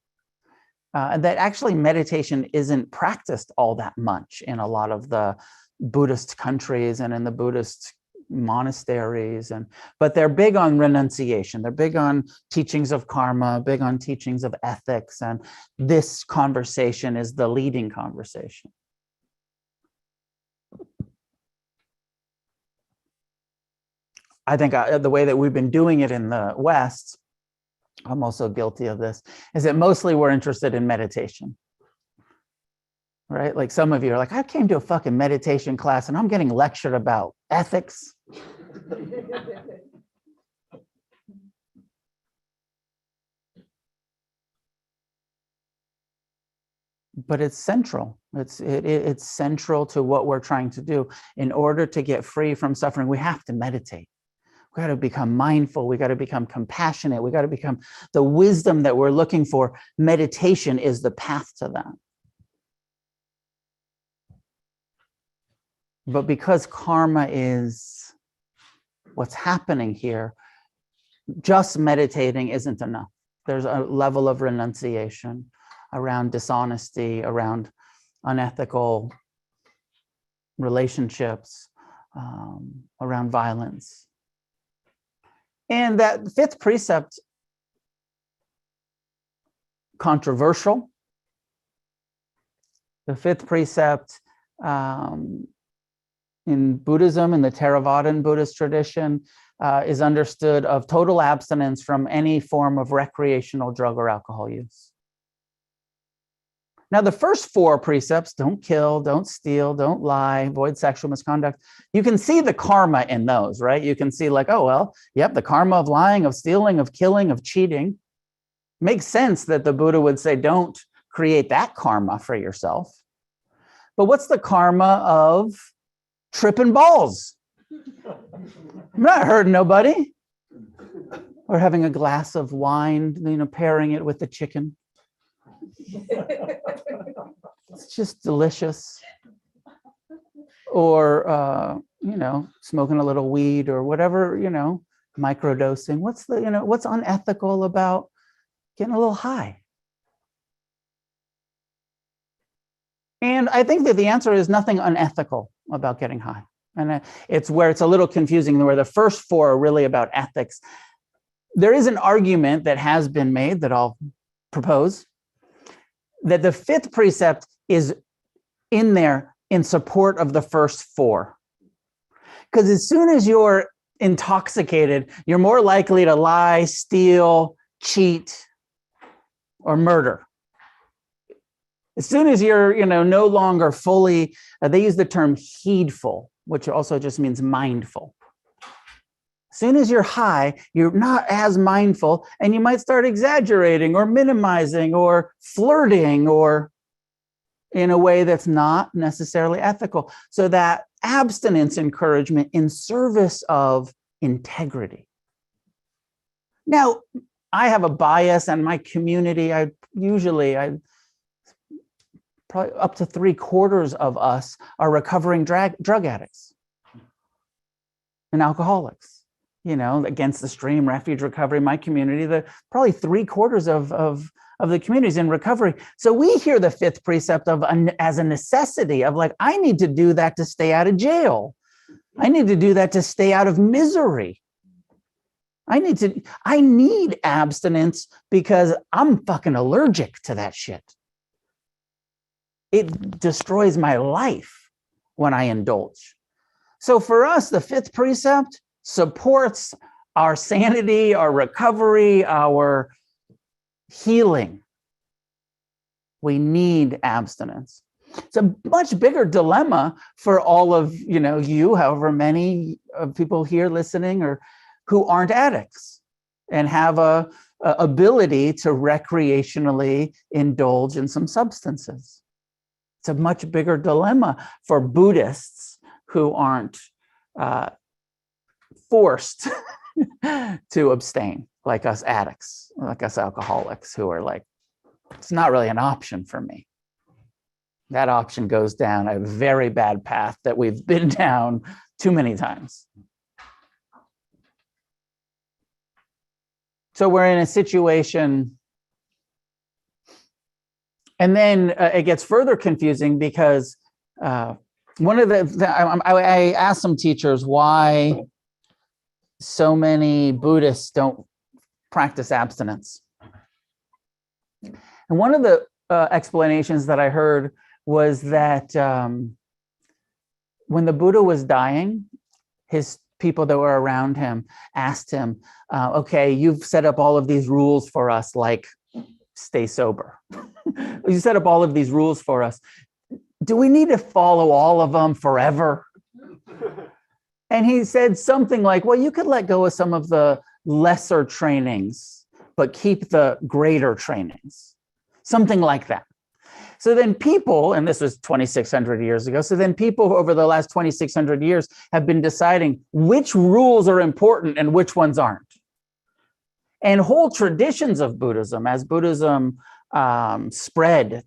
And that actually meditation isn't practiced all that much in a lot of the Buddhist countries and in the Buddhist monasteries, but they're big on renunciation. They're big on teachings of karma, big on teachings of ethics, and this conversation is the leading conversation. I think the way that we've been doing it in the West, I'm also guilty of this, is that mostly we're interested in meditation, right? Like some of you are like, I came to a fucking meditation class and I'm getting lectured about ethics. But it's central. It's central to what we're trying to do. In order to get free from suffering, we have to meditate. We got to become mindful. We got to become compassionate. We got to become the wisdom that we're looking for. Meditation is the path to that. But because karma is what's happening here, just meditating isn't enough. There's a level of renunciation around dishonesty, around unethical relationships, around violence. And that 5th precept, controversial. The 5th precept in Buddhism, in the Theravadan Buddhist tradition, is understood of total abstinence from any form of recreational drug or alcohol use. Now, the first 4 precepts, don't kill, don't steal, don't lie, avoid sexual misconduct, you can see the karma in those, right? You can see like, oh, well, yep, the karma of lying, of stealing, of killing, of cheating. Makes sense that the Buddha would say, don't create that karma for yourself. But what's the karma of tripping balls? I'm not hurting nobody. Or having a glass of wine, pairing it with the chicken. It's just delicious. or smoking a little weed or whatever, microdosing. What's unethical about getting a little high? And I think that the answer is nothing unethical about getting high. And it's where it's a little confusing, where the first four are really about ethics. There is an argument that has been made that I'll propose, that the fifth precept is in there in support of the first four. Because as soon as you're intoxicated, you're more likely to lie, steal, cheat, or murder. As soon as you're, no longer fully, they use the term heedful, which also just means mindful. As soon as you're high, you're not as mindful, and you might start exaggerating or minimizing or flirting or in a way that's not necessarily ethical. So that abstinence encouragement in service of integrity. Now, I have a bias, and my community, probably up to 3/4 of us are recovering drug addicts and alcoholics. Against the Stream, Refuge Recovery, my community, probably 3/4 of the communities in recovery. So we hear the fifth precept as a necessity of I need to do that to stay out of jail. I need to do that to stay out of misery. I need abstinence because I'm fucking allergic to that shit. It destroys my life when I indulge. So for us, the fifth precept supports our sanity, our recovery, our healing. We need abstinence. It's a much bigger dilemma for all of you, however many people here listening or who aren't addicts and have a ability to recreationally indulge in some substances. It's a much bigger dilemma for Buddhists who aren't forced to abstain, like us addicts, like us alcoholics, who are it's not really an option for me. That option goes down a very bad path that we've been down too many times. So we're in a situation, and then it gets further confusing because one of I asked some teachers why so many Buddhists don't practice abstinence. And one of the explanations that I heard was that when the Buddha was dying, his people that were around him asked him, okay, you've set up all of these rules for us, like stay sober. You set up all of these rules for us. Do we need to follow all of them forever? And he said something like, well, you could let go of some of the lesser trainings, but keep the greater trainings. Something like that. So then people, and this was 2,600 years ago, so then people over the last 2,600 years have been deciding which rules are important and which ones aren't. And whole traditions of Buddhism, as Buddhism spread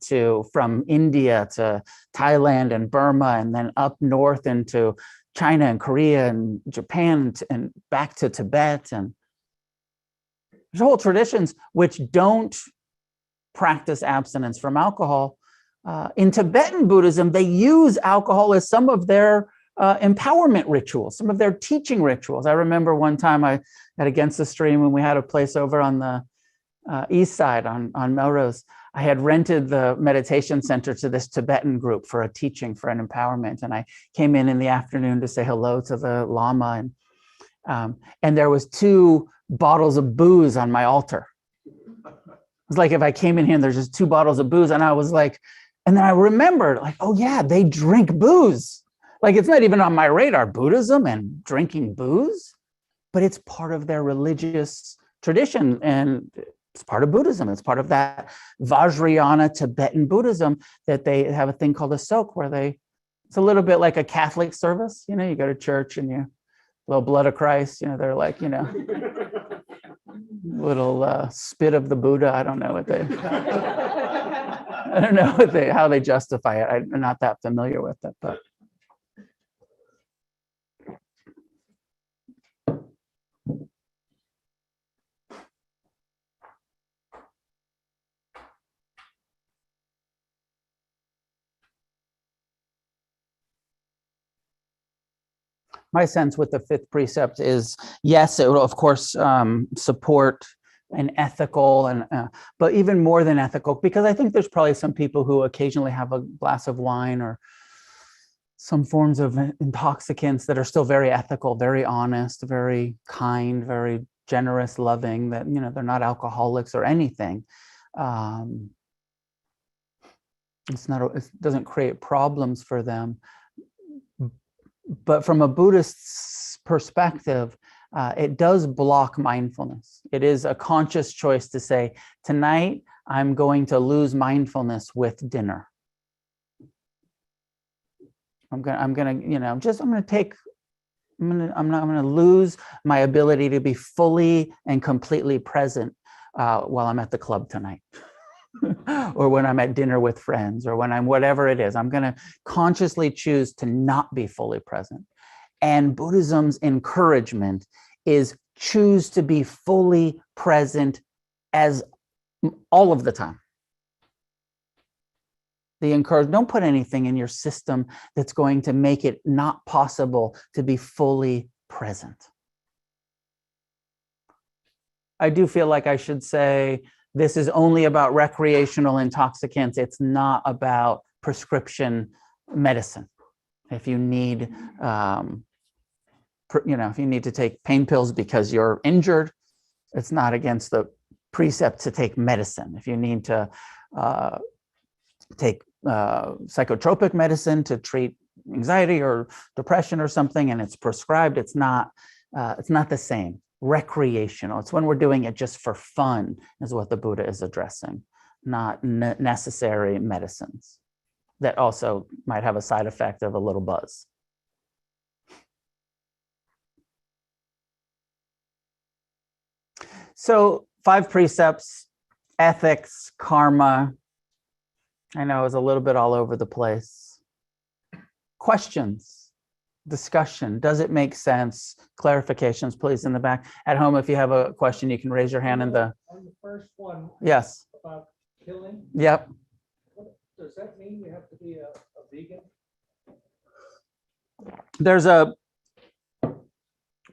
from India to Thailand and Burma, and then up north into China and Korea and Japan and back to Tibet. And there's whole traditions which don't practice abstinence from alcohol. In Tibetan Buddhism, they use alcohol as some of their empowerment rituals, some of their teaching rituals. I remember one time I at Against the Stream, when we had a place over on the east side on Melrose, I had rented the meditation center to this Tibetan group for a teaching, for an empowerment. And I came in the afternoon to say hello to the Lama. And there was 2 bottles of booze on my altar. It's like if I came in here and there's just 2 bottles of booze, and I was like, and then I remembered, oh yeah, they drink booze. It's not even on my radar, Buddhism and drinking booze, but it's part of their religious tradition, and it's part of Buddhism. It's part of that Vajrayana Tibetan Buddhism that they have a thing called a sok, where it's a little bit like a Catholic service. You go to church and you little blood of Christ, they're little spit of the Buddha. I don't know how they justify it. I'm not that familiar with it, but My sense with the fifth precept is, yes, it will, of course, support an ethical, and but even more than ethical, because I think there's probably some people who occasionally have a glass of wine or some forms of intoxicants that are still very ethical, very honest, very kind, very generous, loving, that, you know, they're not alcoholics or anything. It doesn't create problems for them. But from a Buddhist perspective, it does block mindfulness. It is a conscious choice to say, tonight I'm going to lose mindfulness with dinner. I'm gonna lose my ability to be fully and completely present while I'm at the club tonight. Or when I'm at dinner with friends, or when I'm whatever it is, I'm going to consciously choose to not be fully present. And Buddhism's encouragement is choose to be fully present as all of the time. They encourage, don't put anything in your system that's going to make it not possible to be fully present. I do feel like I should say, this is only about recreational intoxicants. It's not about prescription medicine. If you need, if you need to take pain pills because you're injured, it's not against the precept to take medicine. If you need to take psychotropic medicine to treat anxiety or depression or something, and it's prescribed, it's not the same. Recreational. It's when we're doing it just for fun is what the Buddha is addressing, not necessary medicines that also might have a side effect of a little buzz. So 5 precepts, ethics, karma. I know it was a little bit all over the place. Questions? Discussion. Does it make sense? Clarifications, please, in the back. At home, if you have a question, you can raise your hand in the... On the first one. Yes. About killing. Yep. Does that mean you have to be a vegan? There's a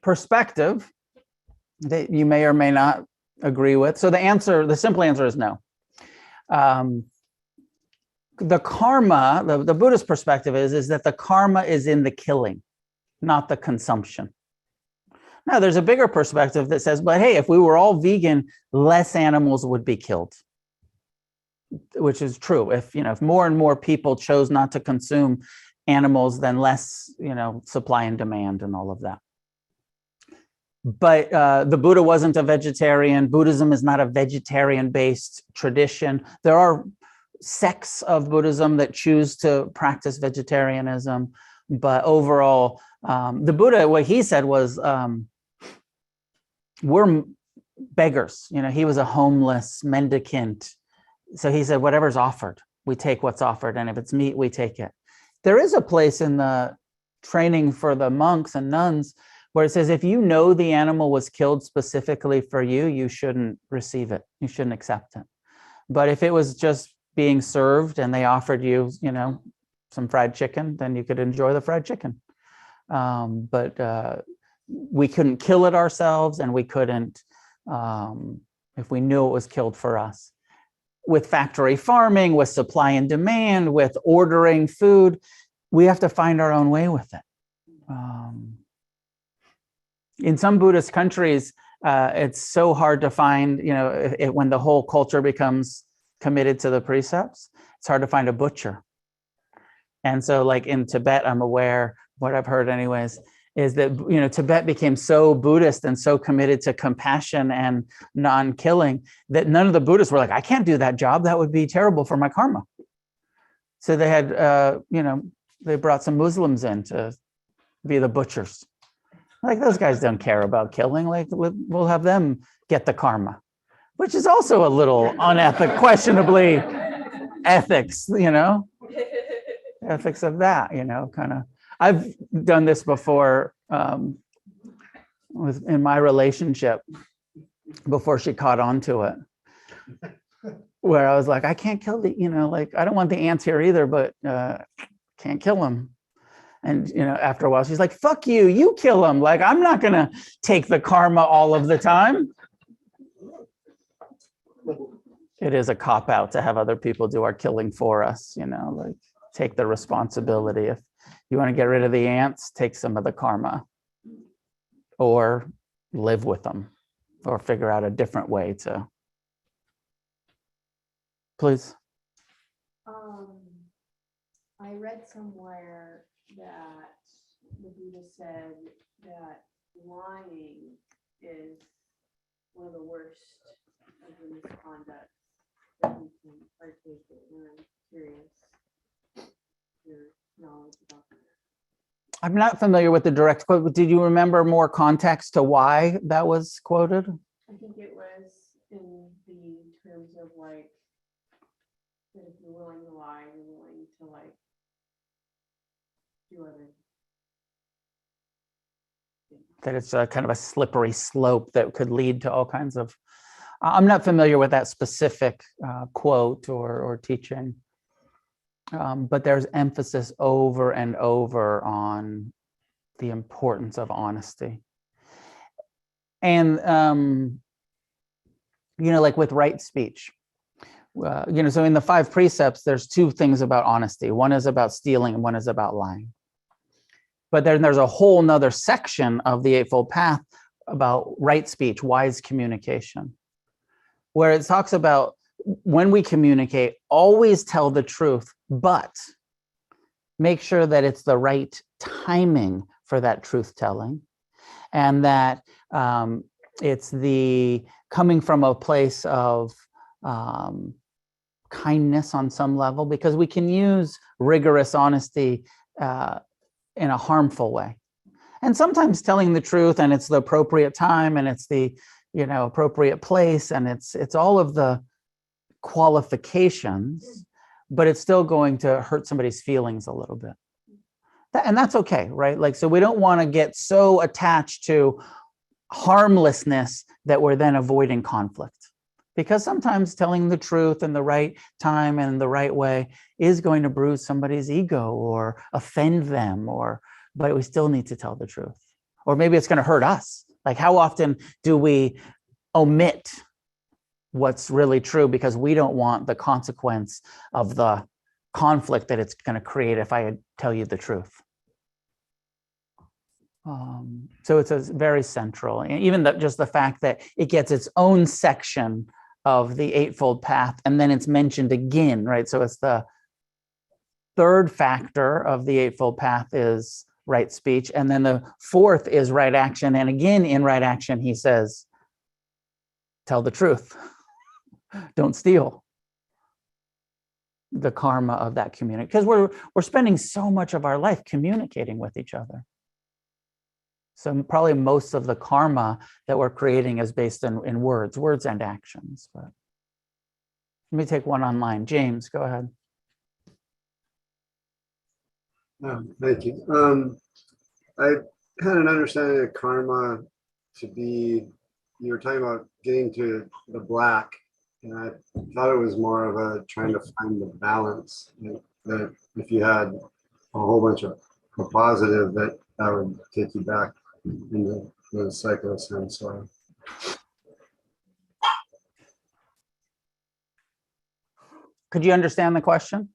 perspective that you may or may not agree with. So the simple answer is no. The karma, the Buddhist perspective is that the karma is in the killing, not the consumption. Now, there's a bigger perspective that says, but hey, if we were all vegan, less animals would be killed, which is true. If more and more people chose not to consume animals, then less, supply and demand and all of that. But the Buddha wasn't a vegetarian. Buddhism is not a vegetarian-based tradition. There are sects of Buddhism that choose to practice vegetarianism, but overall, the Buddha, what he said was, we're beggars. He was a homeless mendicant. So he said, whatever's offered, we take what's offered. And if it's meat, we take it. There is a place in the training for the monks and nuns where it says, if you know the animal was killed specifically for you, you shouldn't receive it. You shouldn't accept it. But if it was just being served and they offered you, some fried chicken, then you could enjoy the fried chicken. But we couldn't kill it ourselves, and we couldn't, if we knew it was killed for us. With factory farming, with supply and demand, with ordering food, we have to find our own way with it. In some Buddhist countries, it's so hard to find, when the whole culture becomes committed to the precepts, it's hard to find a butcher. And so like in Tibet, I'm aware, what I've heard anyways, is that, Tibet became so Buddhist and so committed to compassion and non-killing that none of the Buddhists were like, I can't do that job. That would be terrible for my karma. So they had, they brought some Muslims in to be the butchers. Like, those guys don't care about killing. Like, we'll have them get the karma, which is also a little unethical, questionably ethics, ethics of that, kind of. I've done this before in my relationship before she caught on to it, where I was like, I can't kill the, I don't want the ants here either, but can't kill them. And, after a while, she's like, fuck you, you kill him. Like, I'm not going to take the karma all of the time. It is a cop-out to have other people do our killing for us, like take the responsibility. If you want to get rid of the ants, take some of the karma or live with them or figure out a different way to. Please. I read somewhere that the Buddha said that lying is one of the worst of the misconduct that we can partake in. And I'm curious your knowledge about that. I'm not familiar with the direct quote, but did you remember more context to why that was quoted? I think it was in the terms of like, that if you're willing to lie, you're willing to like do other things. That it's a kind of a slippery slope that could lead to all kinds of. I'm not familiar with that specific quote or teaching, but there's emphasis over and over on the importance of honesty. And, like with right speech, so in the 5 precepts, there's 2 things about honesty. One is about stealing and one is about lying. But then there's a whole nother section of the Eightfold Path about right speech, wise communication, where it talks about when we communicate, always tell the truth, but make sure that it's the right timing for that truth telling, and that it's the coming from a place of kindness on some level, because we can use rigorous honesty in a harmful way. And sometimes telling the truth, and it's the appropriate time, and it's the appropriate place, and it's all of the qualifications, but it's still going to hurt somebody's feelings a little bit. And that's okay, right? Like, so we don't want to get so attached to harmlessness that we're then avoiding conflict. Because sometimes telling the truth in the right time and the right way is going to bruise somebody's ego or offend them, but we still need to tell the truth. Or maybe it's going to hurt us. Like, how often do we omit what's really true because we don't want the consequence of the conflict that it's going to create if I tell you the truth? So it's a very central, and even just the fact that it gets its own section of the Eightfold Path, and then it's mentioned again, right? So it's the 3rd factor of the Eightfold Path is right speech, and then the 4th is right action. And again, in right action, he says, tell the truth, don't steal. The karma of that community, because we're spending so much of our life communicating with each other. So probably most of the karma that we're creating is based in words and actions. But let me take one online. James, go ahead. Thank you. I had an understanding of karma to be, you were talking about getting to the black, and I thought it was more of a trying to find the balance. That if you had a whole bunch of positive, that would take you back in the cycle sense. So could you understand the question?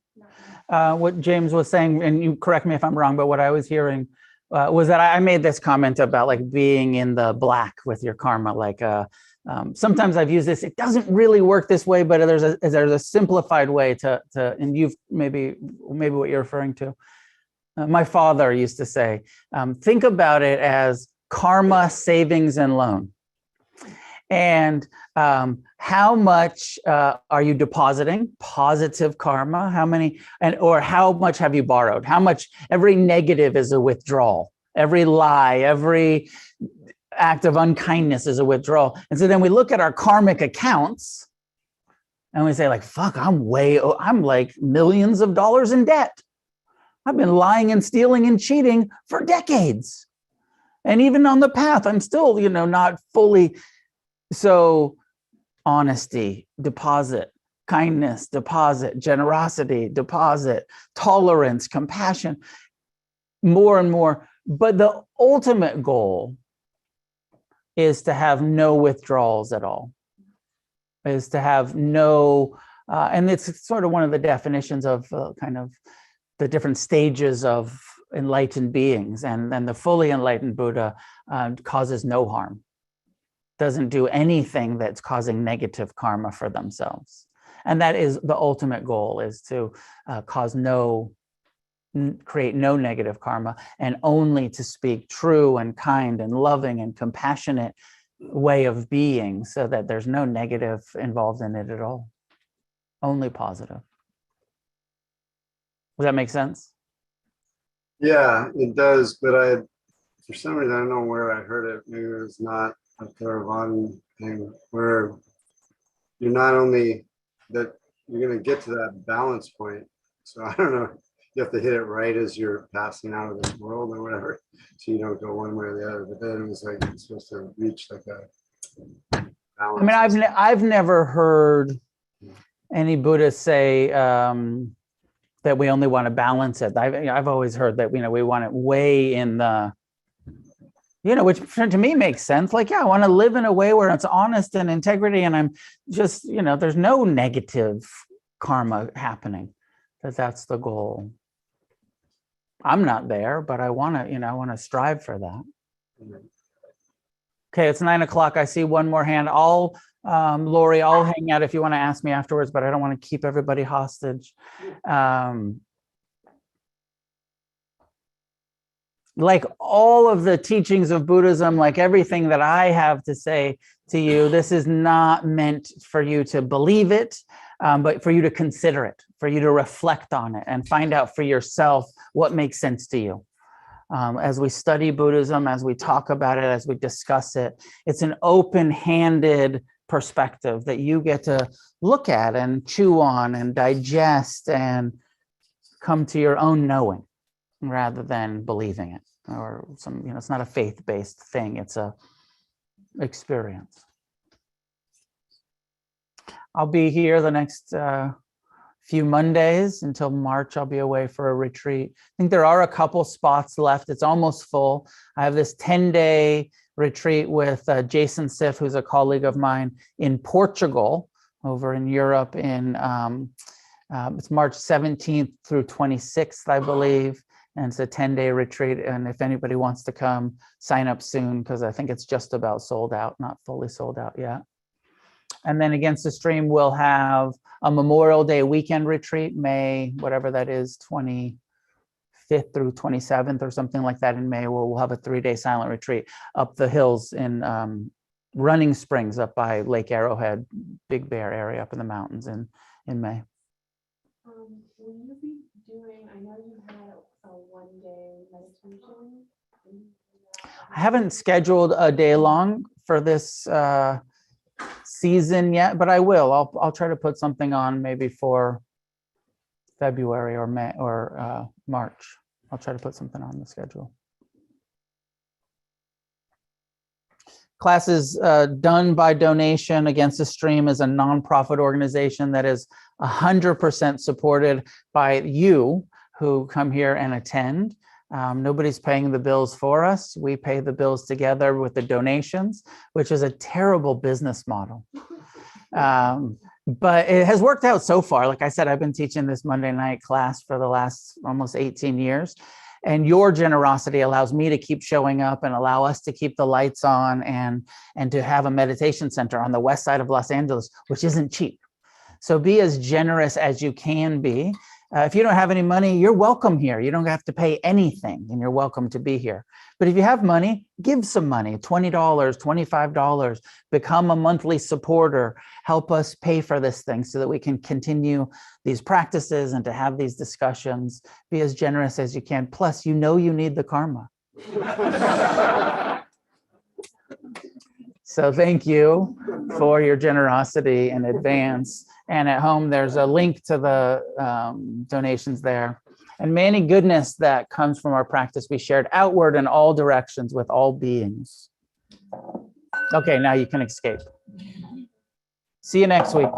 What James was saying, and you correct me if I'm wrong, but what I was hearing was that I made this comment about like being in the black with your karma. Like sometimes I've used this. It doesn't really work this way, but there's a simplified way to and you've maybe what you're referring to. My father used to say, think about it as karma, savings, and loan. And how much are you depositing? Positive karma. How many, or how much have you borrowed? How much? Every negative is a withdrawal. Every lie, every act of unkindness is a withdrawal. And so then we look at our karmic accounts and we say, like, fuck, I'm like millions of dollars in debt. I've been lying and stealing and cheating for decades. And even on the path, I'm still, not fully. So honesty, deposit, kindness, deposit, generosity, deposit, tolerance, compassion. more and more. But the ultimate goal is to have no withdrawals at all, is to have no, and it's sort of one of the definitions of kind of the different stages of enlightened beings. And then the fully enlightened Buddha causes no harm, doesn't do anything that's causing negative karma for themselves. And that is the ultimate goal, is to create no negative karma, and only to speak true and kind and loving and compassionate way of being, so that there's no negative involved in it at all, only positive. Does that make sense? Yeah, it does. But for some reason, I don't know where I heard it. Maybe it was not a Theravada thing, where you're not only that you're going to get to that balance point. So I don't know. You have to hit it right as you're passing out of this world or whatever, so you don't go one way or the other. But then it was like you're supposed to reach like a balance. I mean, I've never heard any Buddhist say that we only want to balance it. I've always heard that, you know, we want it way in the, you know, which to me makes sense. Like, yeah, I want to live in a way where it's honest and integrity, and I'm just, you know, there's no negative karma happening. That's the goal. I'm not there, but I want to, you know, I want to strive for that. Okay, it's 9 o'clock. I see one more hand. Lori, I'll hang out if you want to ask me afterwards, but I don't want to keep everybody hostage. Like all of the teachings of Buddhism, like everything that I have to say to you, this is not meant for you to believe it, but for you to consider it, for you to reflect on it and find out for yourself what makes sense to you. As we study Buddhism, as we talk about it, as we discuss it, it's an open-handed perspective that you get to look at and chew on and digest and come to your own knowing, rather than believing it, or some, you know, it's not a faith-based thing, it's a experience. I'll be here the next few Mondays until March. I'll be away for a retreat. I think there are a couple spots left. It's almost full. I have this 10-day retreat with Jason Siff, who's a colleague of mine in Portugal, over in Europe. It's March 17th through 26th, I believe. And it's a 10-day retreat. And if anybody wants to come, sign up soon, because I think it's just about sold out, not fully sold out yet. And then Against the Stream, we'll have a Memorial Day weekend retreat, May, whatever that is, 25th through 27th or something like that in May, where we'll have a 3-day silent retreat up the hills in Running Springs, up by Lake Arrowhead, Big Bear area up in the mountains in May. Will you be doing, I know you had a 1-day meditation. I haven't scheduled a day long for this season yet, but I will. I'll try to put something on maybe for February or May or March. I'll try to put something on the schedule. Class is done by donation. Against the Stream is a nonprofit organization that is 100% supported by you who come here and attend. Nobody's paying the bills for us. We pay the bills together with the donations, which is a terrible business model. But it has worked out so far. Like I said, I've been teaching this Monday night class for the last almost 18 years. And your generosity allows me to keep showing up and allow us to keep the lights on and to have a meditation center on the west side of Los Angeles, which isn't cheap. So be as generous as you can be. If you don't have any money, you're welcome here. You don't have to pay anything, and you're welcome to be here. But if you have money, give some money, $20, $25, become a monthly supporter, help us pay for this thing so that we can continue these practices and to have these discussions. Be as generous as you can. Plus, you know you need the karma. So thank you for your generosity in advance. And at home, there's a link to the donations there. And may any goodness that comes from our practice be shared outward in all directions with all beings. Okay, now you can escape. See you next week.